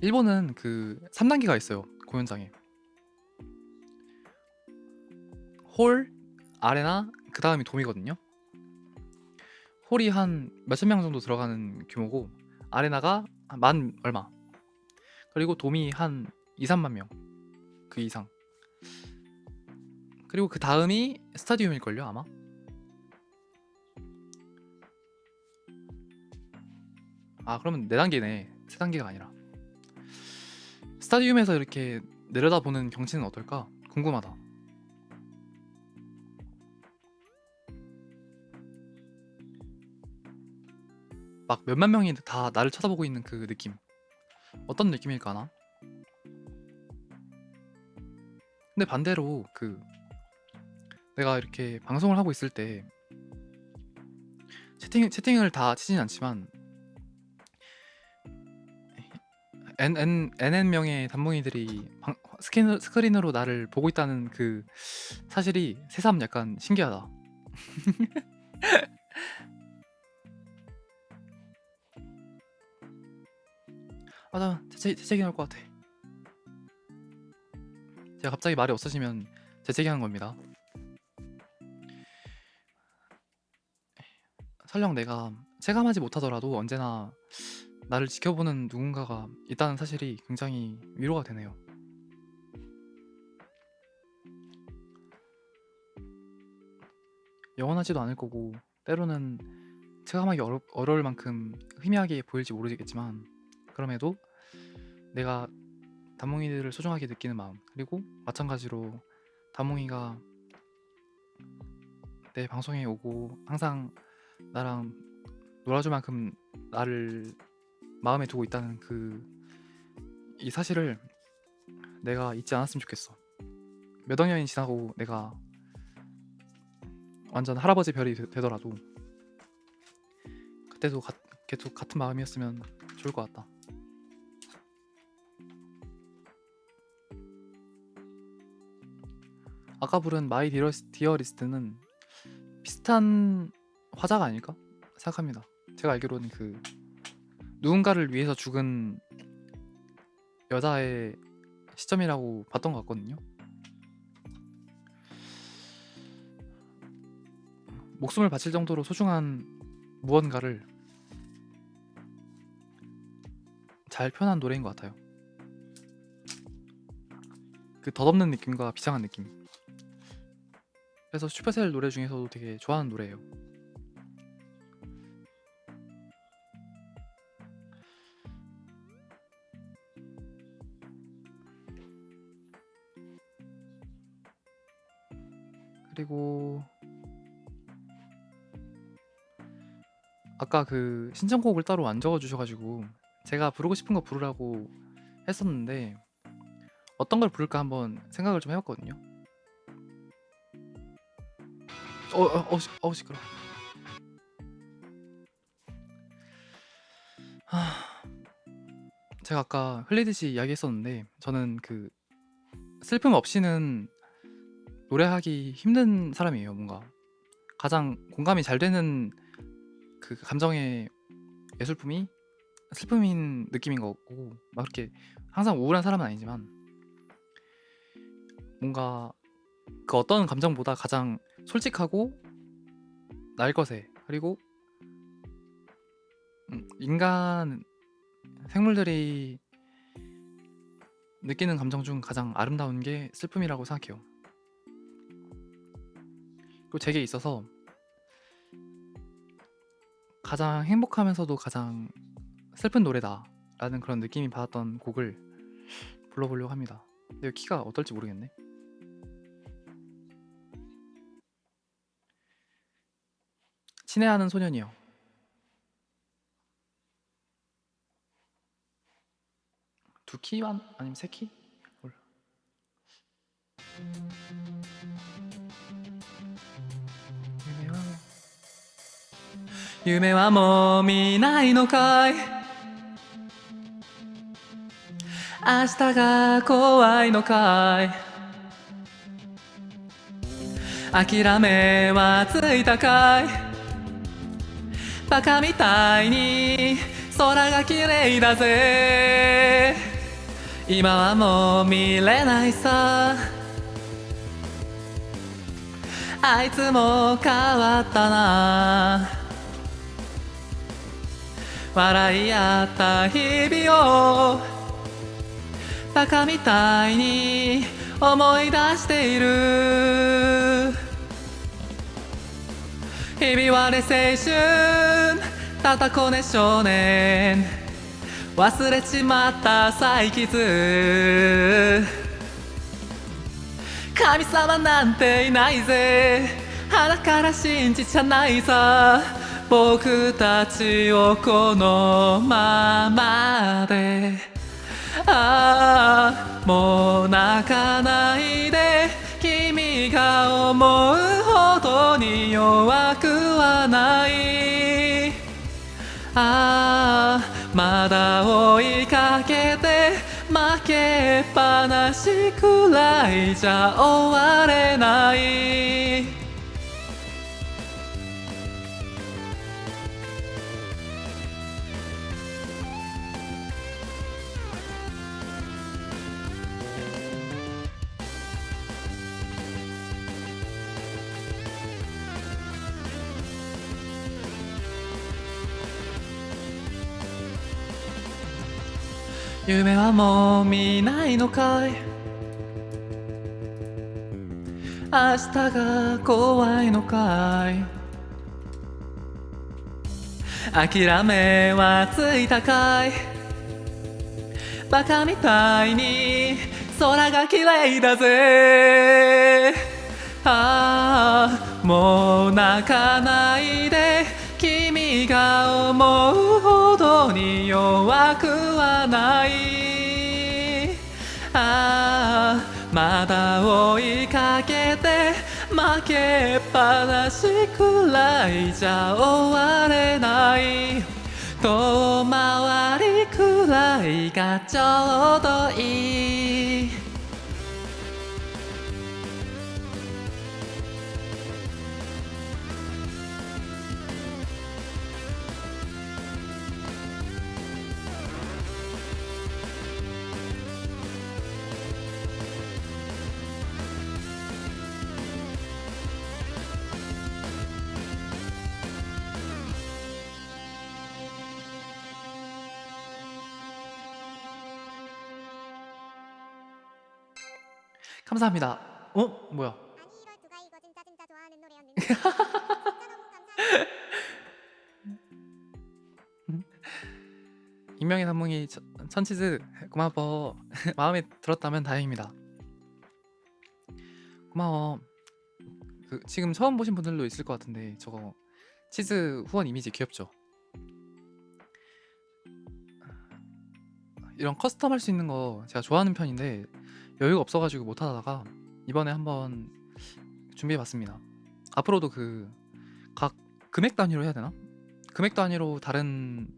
일본은 그 3단계가 있어요. 공연장에. 홀, 아레나, 그 다음이 돔이거든요. 홀이 한 몇천 명 정도 들어가는 규모고 아레나가 만 얼마. 그리고 돔이 한 2, 3만 명. 그 이상. 그리고 그 다음이 스타디움일걸요, 아마? 아, 그러면 4단계네. 3단계가 아니라. 스타디움에서 이렇게 내려다보는 경치는 어떨까? 궁금하다. 막 몇만 명이 다 나를 쳐다보고 있는 그 느낌. 어떤 느낌일까나? 근데 반대로 그 내가 이렇게 방송을 하고 있을 때 채팅을 다 치진 않지만 NN 명의 단뭉이들이 스크린으로 나를 보고 있다는 그 사실이 새삼 약간 신기하다. 나 재채기 나올 것 같아. 제가 갑자기 말이 없어지면 재채기 하는 겁니다. 설령 내가 체감하지 못하더라도 언제나 나를 지켜보는 누군가가 있다는 사실이 굉장히 위로가 되네요. 영원하지도 않을 거고 때로는 체감하기 어려울 만큼 희미하게 보일지 모르겠지만, 그럼에도 내가 다몽이들을 소중하게 느끼는 마음, 그리고 마찬가지로 다몽이가 내 방송에 오고 항상 나랑 놀아줄 만큼 나를 마음에 두고 있다는 이 사실을 내가 잊지 않았으면 좋겠어. 몇 억 년이 지나고 내가 완전 할아버지 별이 되더라도 그때도 계속 같은 마음이었으면 좋을 것 같다. 아까 부른 마이 디어리스트는 비슷한 화자가 아닐까 생각합니다. 제가 알기로는 누군가를 위해서 죽은 여자의 시점이라고 봤던 것 같거든요. 목숨을 바칠 정도로 소중한 무언가를 잘 표현한 노래인 것 같아요. 그 덧없는 느낌과 비장한 느낌. 그래서 슈퍼셀 노래 중에서도 되게 좋아하는 노래예요. 그리고 아까 신청곡을 따로 안 적어주셔가지고 제가 부르고 싶은 거 부르라고 했었는데 어떤 걸 부를까 한번 생각을 좀 해봤거든요. 시끄러. 제가 아까 흘리듯이 이야기했었는데 저는 슬픔 없이는 노래하기 힘든 사람이에요. 뭔가 가장 공감이 잘 되는 감정의 예술품이 슬픔인 느낌인 거고, 막 그렇게 항상 우울한 사람은 아니지만 뭔가 어떤 감정보다 가장 솔직하고 날것에, 그리고 생물들이 느끼는 감정 중 가장 아름다운 게 슬픔이라고 생각해요. 그리고 제게 있어서 가장 행복하면서도 가장 슬픈 노래다 라는 그런 느낌이 받았던 곡을 불러보려고 합니다. 근데 키가 어떨지 모르겠네. 친애하는 소년이요. 두 키만 아니면 세 키? 몰라.夢はもう見ないのかい明日が怖いのかい諦めはついたかいバカみたいに空が綺麗だぜ今はもう見れないさあいつも変わったな笑い合った日々をバカみたいに思い出しているひび割れ青春たたこね少年忘れちまった採血神様なんていないぜ腹から信じちゃないさ僕たちをこのままでああもう泣かないで君が思うほどに弱くはないああまだ追いかけて負けっぱなしくらいじゃ終われない夢はもう見ないのかい明日が怖いのかい諦めはついたかいバカみたいに空が綺麗だぜああもう泣かないで君が思うほどに弱くはないああまだ追いかけて負けっぱなしくらいじゃ終われない遠回りくらいがちょうどいい감사합니다. 어? 뭐야? 아니 이럴 수가 이거 진짜 좋아하는 노래였는데 진짜 너무 감사해요. 익명의 단몽이 천치즈 고마워. 마음에 들었다면 다행입니다. 고마워. 그 지금 처음 보신 분들도 있을 것 같은데 저거 치즈 후원 이미지 귀엽죠? 이런 커스텀 할 수 있는 거 제가 좋아하는 편인데 여유가 없어가지고 못하다가 이번에 한번 준비해봤습니다. 앞으로도 그 각 금액 단위로 해야 되나? 금액 단위로 다른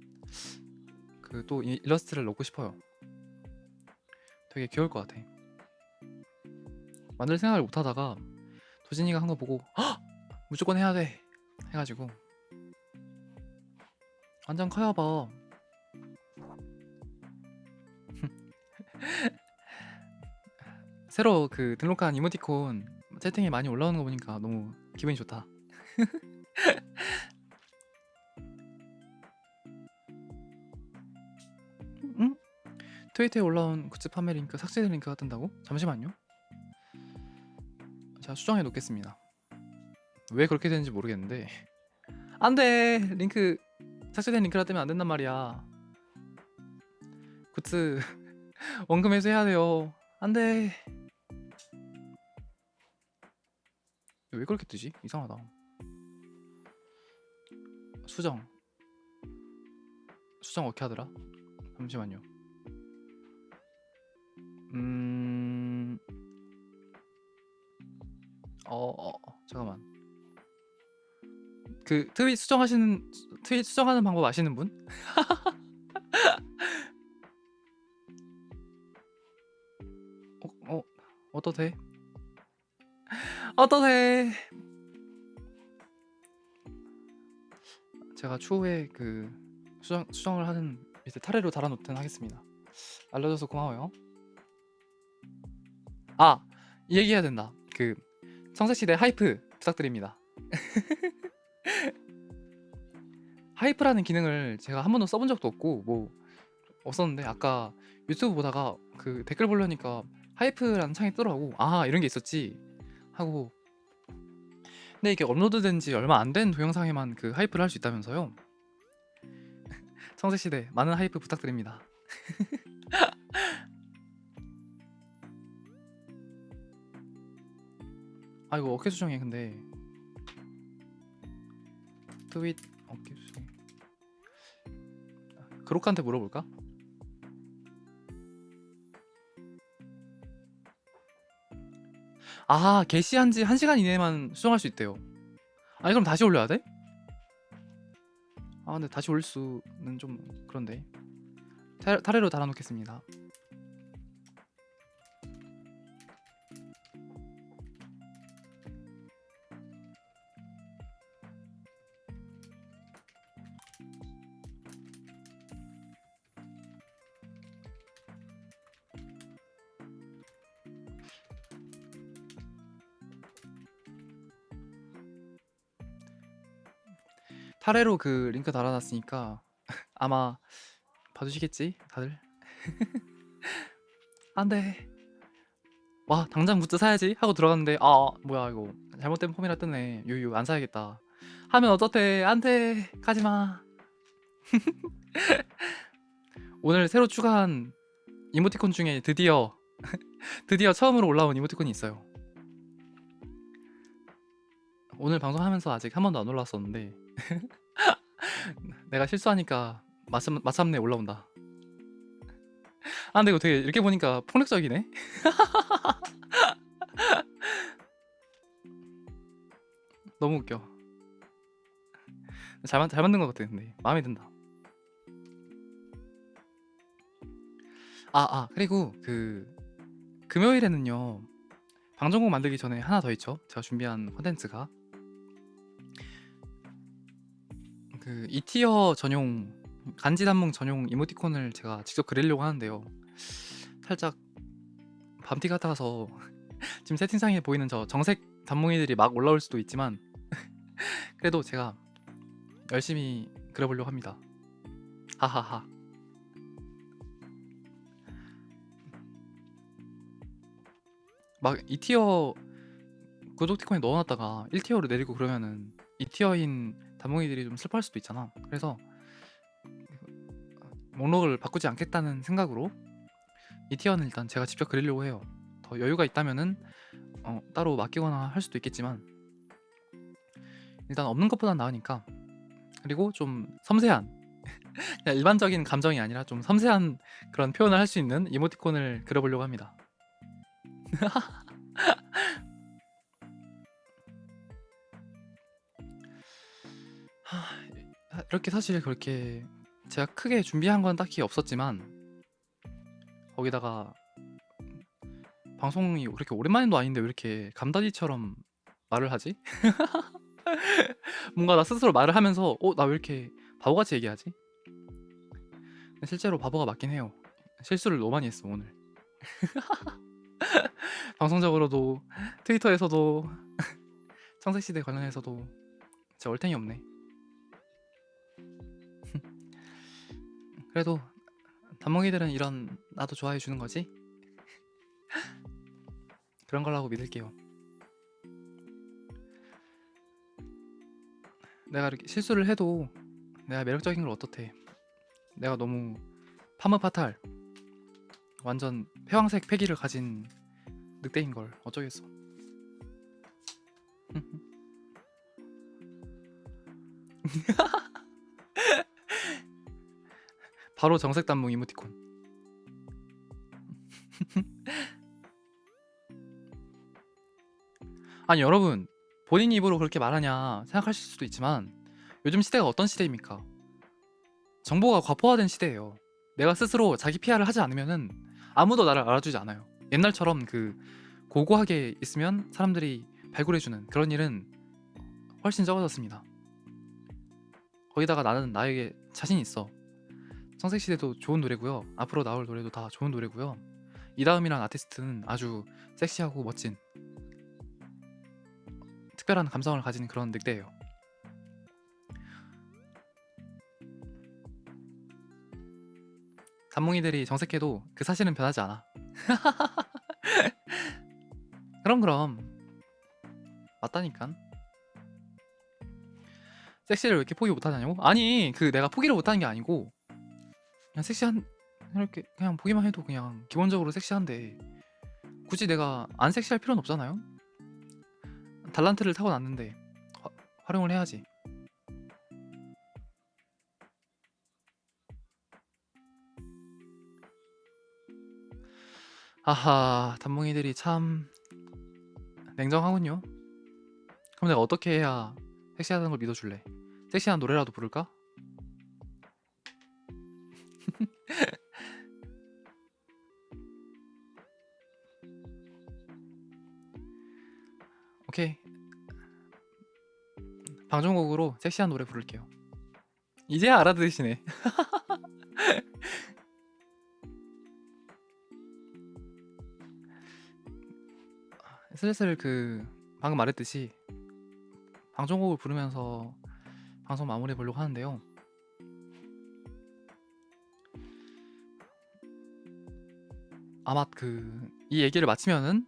그 또 일러스트를 넣고 싶어요. 되게 귀여울 것 같아. 만들 생각을 못하다가 도진이가 한 거 보고 헉! 무조건 해야 돼 해가지고 완전 커요 봐. 새로 그 등록한 이모티콘 채팅에 많이 올라오는 거 보니까 너무 기분이 좋다. 응? 트위터에 올라온 굿즈 판매 링크 삭제된 링크가 뜬다고? 잠시만요. 제가 수정해 놓겠습니다. 왜 그렇게 되는지 모르겠는데 안돼! 링크 삭제된 링크라 뜨면 안 된단 말이야. 굿즈 원금 회수해야 돼요. 안돼. 왜 그렇게 뜨지? 이상하다. 수정 어떻게 하더라? 잠시만요. 잠깐만. 그 트윗 수정하는 방법 아시는 분? 어떠세? 어떠세? 제가 추후에 그 수정을 하는 밑에 타래로 달아놓든 하겠습니다. 알려줘서 고마워요. 아! 이 얘기해야 된다. 그 청색시대 하이프 부탁드립니다. 하이프라는 기능을 제가 한 번도 써본 적도 없고 뭐 없었는데 아까 유튜브 보다가 그 댓글 보려니까 하이프라는 창이 뜨더라고. 아 이런 게 있었지 하고. 근데 이게 업로드된 지 얼마 안 된 동영상에만 그 하이프를 할 수 있다면서요. 청색시대 많은 하이프 부탁드립니다. 아 이거 어깨 수정해. 근데 트윗 어깨 수정. 그록한테 물어볼까? 아 게시한 지 1시간 이내만 수정할 수 있대요. 아니 그럼 다시 올려야 돼? 아 근데 다시 올릴 수는 좀 그런데 타래로 달아놓겠습니다. 타래로 그 링크 달아놨으니까 아마 봐주시겠지 다들? 안돼. 와 당장 굿즈 사야지 하고 들어갔는데 아 뭐야 이거 잘못된 폼이라 뜨네. 유유 안 사야겠다. 하면 어떻대. 안돼 가지마. 오늘 새로 추가한 이모티콘 중에 드디어 처음으로 올라온 이모티콘이 있어요. 오늘 방송하면서 아직 한 번도 안 올라왔었는데 내가 실수하니까 마침내 올라온다. 아 근데 이거 되게 이렇게 보니까 폭력적이네. 너무 웃겨. 잘 만든 것 같아. 근데 마음에 든다. 그리고 그 금요일에는요 방송국 만들기 전에 하나 더 있죠. 제가 준비한 콘텐츠가 그 2티어 전용 간지 단몽 전용 이모티콘을 제가 직접 그리려고 하는데요. 살짝 밤티 같아서 지금 채팅창에 보이는 저 정색 단몽이들이 막 올라올 수도 있지만 그래도 제가 열심히 그려보려고 합니다. 하하하. 막 2티어 구독티콘에 넣어놨다가 1티어로 내리고 그러면은 2티어인 단몽이들이 좀 슬퍼할 수도 있잖아. 그래서 목록을 바꾸지 않겠다는 생각으로 2티어는 일단 제가 직접 그리려고 해요. 더 여유가 있다면은 따로 맡기거나 할 수도 있겠지만 일단 없는 것보단 나으니까. 그리고 좀 섬세한 그냥 일반적인 감정이 아니라 좀 섬세한 그런 표현을 할 수 있는 이모티콘을 그려보려고 합니다. 이렇게 사실 그렇게 제가 크게 준비한 건 딱히 없었지만 거기다가 방송이 그렇게 오랜만도 아닌데 왜 이렇게 감다디처럼 말을 하지? 뭔가 나 스스로 말을 하면서 나 왜 이렇게 바보같이 얘기하지? 근데 실제로 바보가 맞긴 해요. 실수를 너무 많이 했어 오늘. 방송적으로도 트위터에서도 청색시대 관련해서도 진짜 얼탱이 없네. 그래도 단몽이들은 이런 나도 좋아해 주는 거지? 그런 거라고 믿을게요. 내가 이렇게 실수를 해도 내가 매력적인 걸 어떻대. 내가 너무 파무파탈 완전 회황색 패기를 가진 늑대인 걸 어쩌겠어. 바로 정색 단몽 이모티콘. 아니 여러분 본인 입으로 그렇게 말하냐 생각하실 수도 있지만 요즘 시대가 어떤 시대입니까? 정보가 과포화된 시대예요. 내가 스스로 자기 PR을 하지 않으면은 아무도 나를 알아주지 않아요. 옛날처럼 그 고고하게 있으면 사람들이 발굴해주는 그런 일은 훨씬 적어졌습니다. 거기다가 나는 나에게 자신 있어. 청색시대도 좋은 노래고요. 앞으로 나올 노래도 다 좋은 노래고요. 이다음이란 아티스트는 아주 섹시하고 멋진 특별한 감성을 가진 그런 늑대예요. 단몽이들이 정색해도 그 사실은 변하지 않아. 그럼 맞다니깐. 섹시를 왜 이렇게 포기 못하냐고? 아니 그 내가 포기를 못하는 게 아니고 그냥 섹시한 이렇게 그냥 보기만 해도 그냥 기본적으로 섹시한데 굳이 내가 안 섹시할 필요는 없잖아요. 달란트를 타고났는데 활용을 해야지. 아하 단몽이들이 참 냉정하군요. 그럼 내가 어떻게 해야 섹시하다는 걸 믿어줄래? 섹시한 노래라도 부를까? 오케이 방송곡으로 섹시한 노래 부를게요. 이제야 알아들으시네. 슬슬 그 방금 말했듯이 방송곡을 부르면서 방송 마무리해 보려고 하는데요. 아마 이 얘기를 마치면은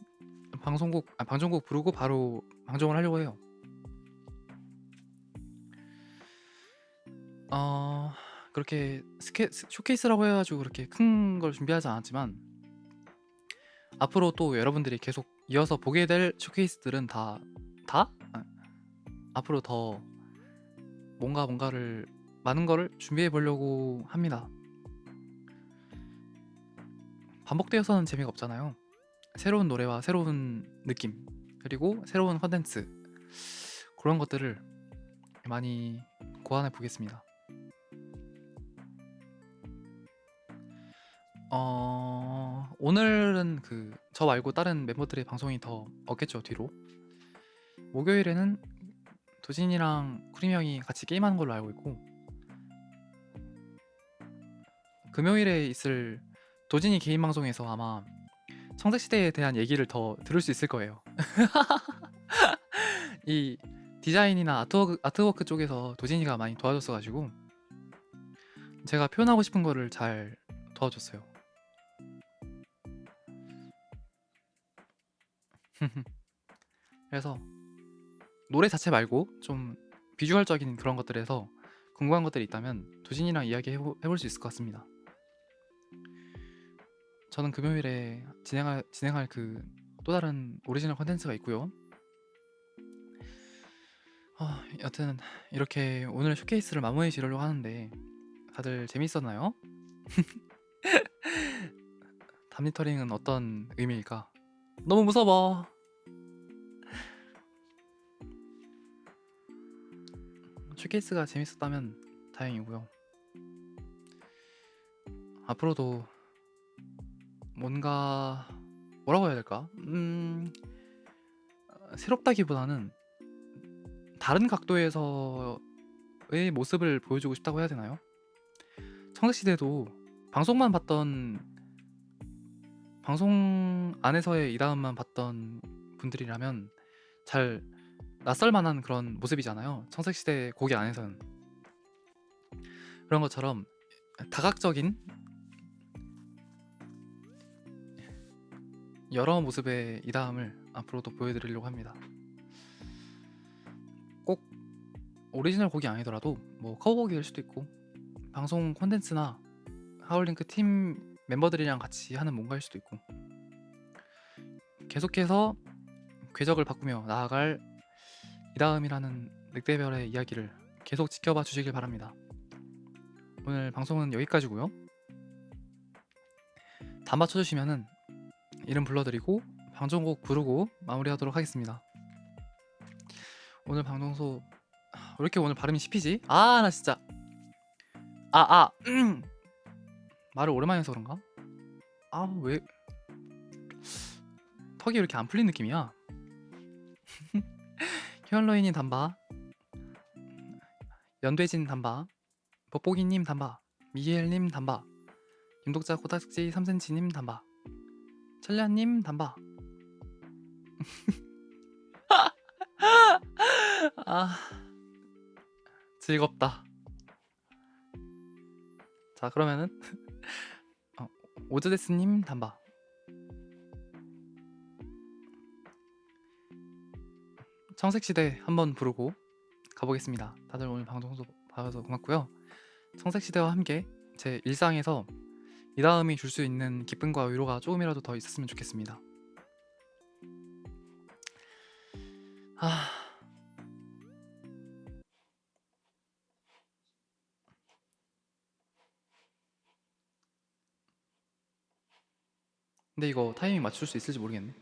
방송국 부르고 바로 방송을 하려고 해요. 그렇게 쇼케이스라고 해가지고 그렇게 큰 걸 준비하지 않았지만 앞으로 또 여러분들이 계속 이어서 보게 될 쇼케이스들은 다? 앞으로 더 뭔가를 많은 거를 준비해 보려고 합니다. 반복되어서는 재미가 없잖아요. 새로운 노래와 새로운 느낌 그리고 새로운 컨텐츠 그런 것들을 많이 고안해 보겠습니다. 오늘은 저 말고 다른 멤버들의 방송이 더 없겠죠. 뒤로 목요일에는 도진이랑 쿠림 형이 같이 게임하는 걸로 알고 있고 금요일에 있을 도진이 개인 방송에서 아마 청색시대에 대한 얘기를 더 들을 수 있을 거예요. 이 디자인이나 아트워크 쪽에서 도진이가 많이 도와줬어가지고 제가 표현하고 싶은 거를 잘 도와줬어요. 그래서 노래 자체 말고 좀 비주얼적인 그런 것들에서 궁금한 것들이 있다면 도진이랑 이야기 해볼 수 있을 것 같습니다. 저는 금요일에 진행할 또 다른 오리지널 컨텐츠가 있고요. 여튼 이렇게 오늘 쇼케이스를 마무리 지으려고 하는데 다들 재밌었나요? 담니터링은 어떤 의미일까? 너무 무서워. 쇼케이스가 재밌었다면 다행이고요. 앞으로도 뭐라고 해야 될까? 새롭다기보다는 다른 각도에서의 모습을 보여주고 싶다고 해야 되나요? 청색시대도 방송 안에서의 이다음만 봤던 분들이라면 잘 낯설만한 그런 모습이잖아요. 청색시대 고기 안에서는 그런 것처럼 다각적인 여러 모습의 이다음을 앞으로도 보여드리려고 합니다. 꼭 오리지널 곡이 아니더라도 뭐 커버곡일 수도 있고 방송 콘텐츠나 하울링크 팀 멤버들이랑 같이 하는 뭔가일 수도 있고 계속해서 궤적을 바꾸며 나아갈 이다음이라는 늑대별의 이야기를 계속 지켜봐 주시길 바랍니다. 오늘 방송은 여기까지고요. 다 맞춰주시면은 이름 불러드리고 방송곡 부르고 마무리하도록 하겠습니다. 오늘 방송소 왜 이렇게 오늘 발음이 씹히지? 나 진짜 말을 오랜만에 해서 그런가? 왜 턱이 왜 이렇게 안 풀린 느낌이야? 휴언로이님 단바, 연돼진 단바, 뽁뽁이님 단바, 미히엘님 단바, 김독자 코딱지 3cm님 단바, 철ля님 단바. 즐겁다. 자, 그러면은 오즈데스님 단바, 청색시대 한번 부르고 가보겠습니다. 다들 오늘 방송도 봐줘서 고맙고요. 청색시대와 함께 제 일상에서 이 다음이 줄 수 있는 기쁨과 위로가 조금이라도 더 있었으면 좋겠습니다. 근데 이거 타이밍 맞출 수 있을지 모르겠네.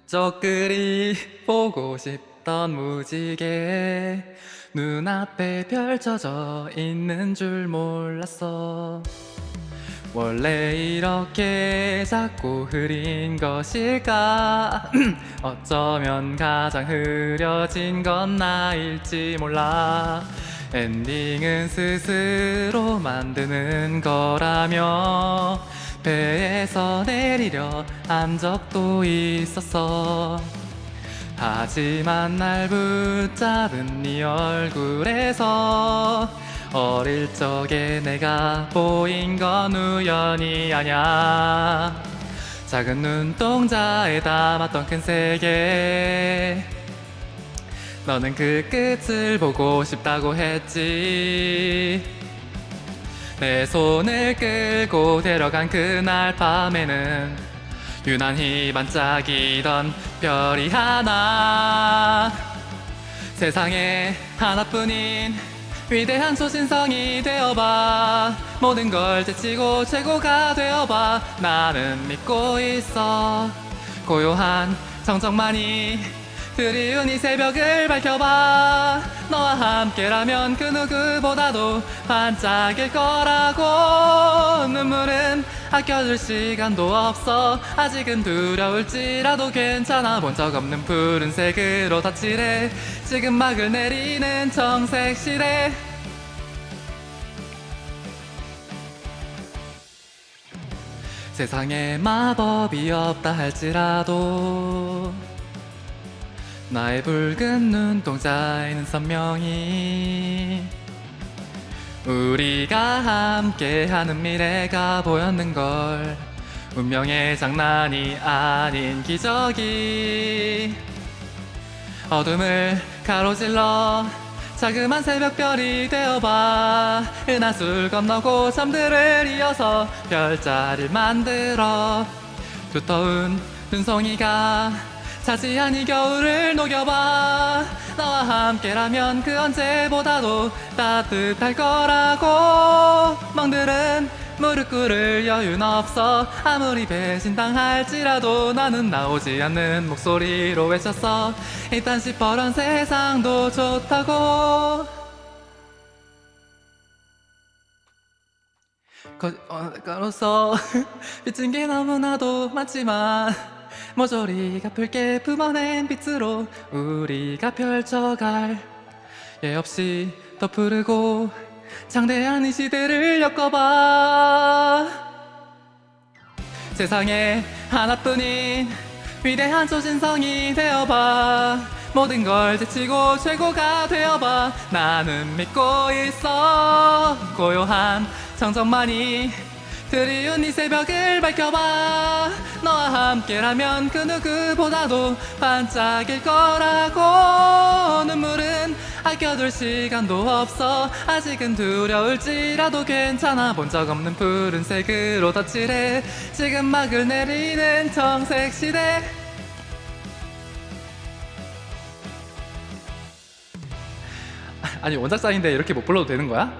저 그리 보고 싶던 무지개 눈앞에 펼쳐져 있는 줄 몰랐어. 원래 이렇게 작고 흐린 것일까? 어쩌면 가장 흐려진 건 나일지 몰라. 엔딩은 스스로 만드는 거라며 배에서 내리려 한 적도 있었어. 하지만 날 붙잡은 네 얼굴에서 어릴 적에 내가 보인 건 우연이 아냐. 작은 눈동자에 담았던 큰 세계, 너는 그 끝을 보고 싶다고 했지. 내 손을 끌고 데려간 그날 밤에는 유난히 반짝이던 별이 하나, 세상에 하나뿐인 위대한 초신성이 되어봐. 모든 걸 제치고 최고가 되어봐. 나는 믿고 있어. 고요한 정적만이 그리운 이 새벽을 밝혀봐. 너와 함께라면 그 누구보다도 반짝일 거라고. 눈물은 아껴줄 시간도 없어. 아직은 두려울지라도 괜찮아. 본 적 없는 푸른색으로 다 칠해. 지금 막을 내리는 청색 시대. 세상에 마법이 없다 할지라도 나의 붉은 눈동자에는 선명히 우리가 함께하는 미래가 보였는걸. 운명의 장난이 아닌 기적이 어둠을 가로질러 자그만 새벽별이 되어봐. 은하수를 건너고 잠들을 이어서 별자리를 만들어. 두터운 눈송이가 차지한 이 겨울을 녹여봐. 너와 함께라면 그 언제보다도 따뜻할 거라고. 멍들은 무릎 꿇을 여유는 없어. 아무리 배신당할지라도 나는 나오지 않는 목소리로 외쳤어. 이딴 시퍼런 세상도 좋다고. 거로서 비친 게 너무나도 많지만 모조리가 붉게 뿜어낸 빛으로 우리가 펼쳐갈 예 없이 더 푸르고 장대한 이 시대를 엮어봐. 세상에 하나뿐인 위대한 초신성이 되어봐. 모든 걸 제치고 최고가 되어봐. 나는 믿고 있어. 고요한 정적만이 그리운 이 새벽을 밝혀봐. 너와 함께라면 그 누구보다도 반짝일 거라고. 눈물은 아껴둘 시간도 없어. 아직은 두려울지라도 괜찮아. 본 적 없는 푸른색으로 덧칠해. 지금 막을 내리는 청색 시대. 아니 원작자인데 이렇게 못 불러도 되는 거야?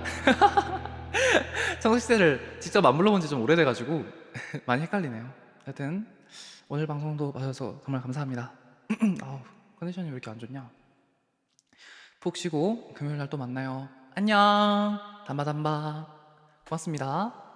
청석시대를 직접 안 불러본 지 좀 오래돼가지고 많이 헷갈리네요. 하여튼 오늘 방송도 봐주셔서 정말 감사합니다. 아우, 컨디션이 왜 이렇게 안 좋냐? 푹 쉬고 금요일날 또 만나요. 안녕. 담바담바. 고맙습니다.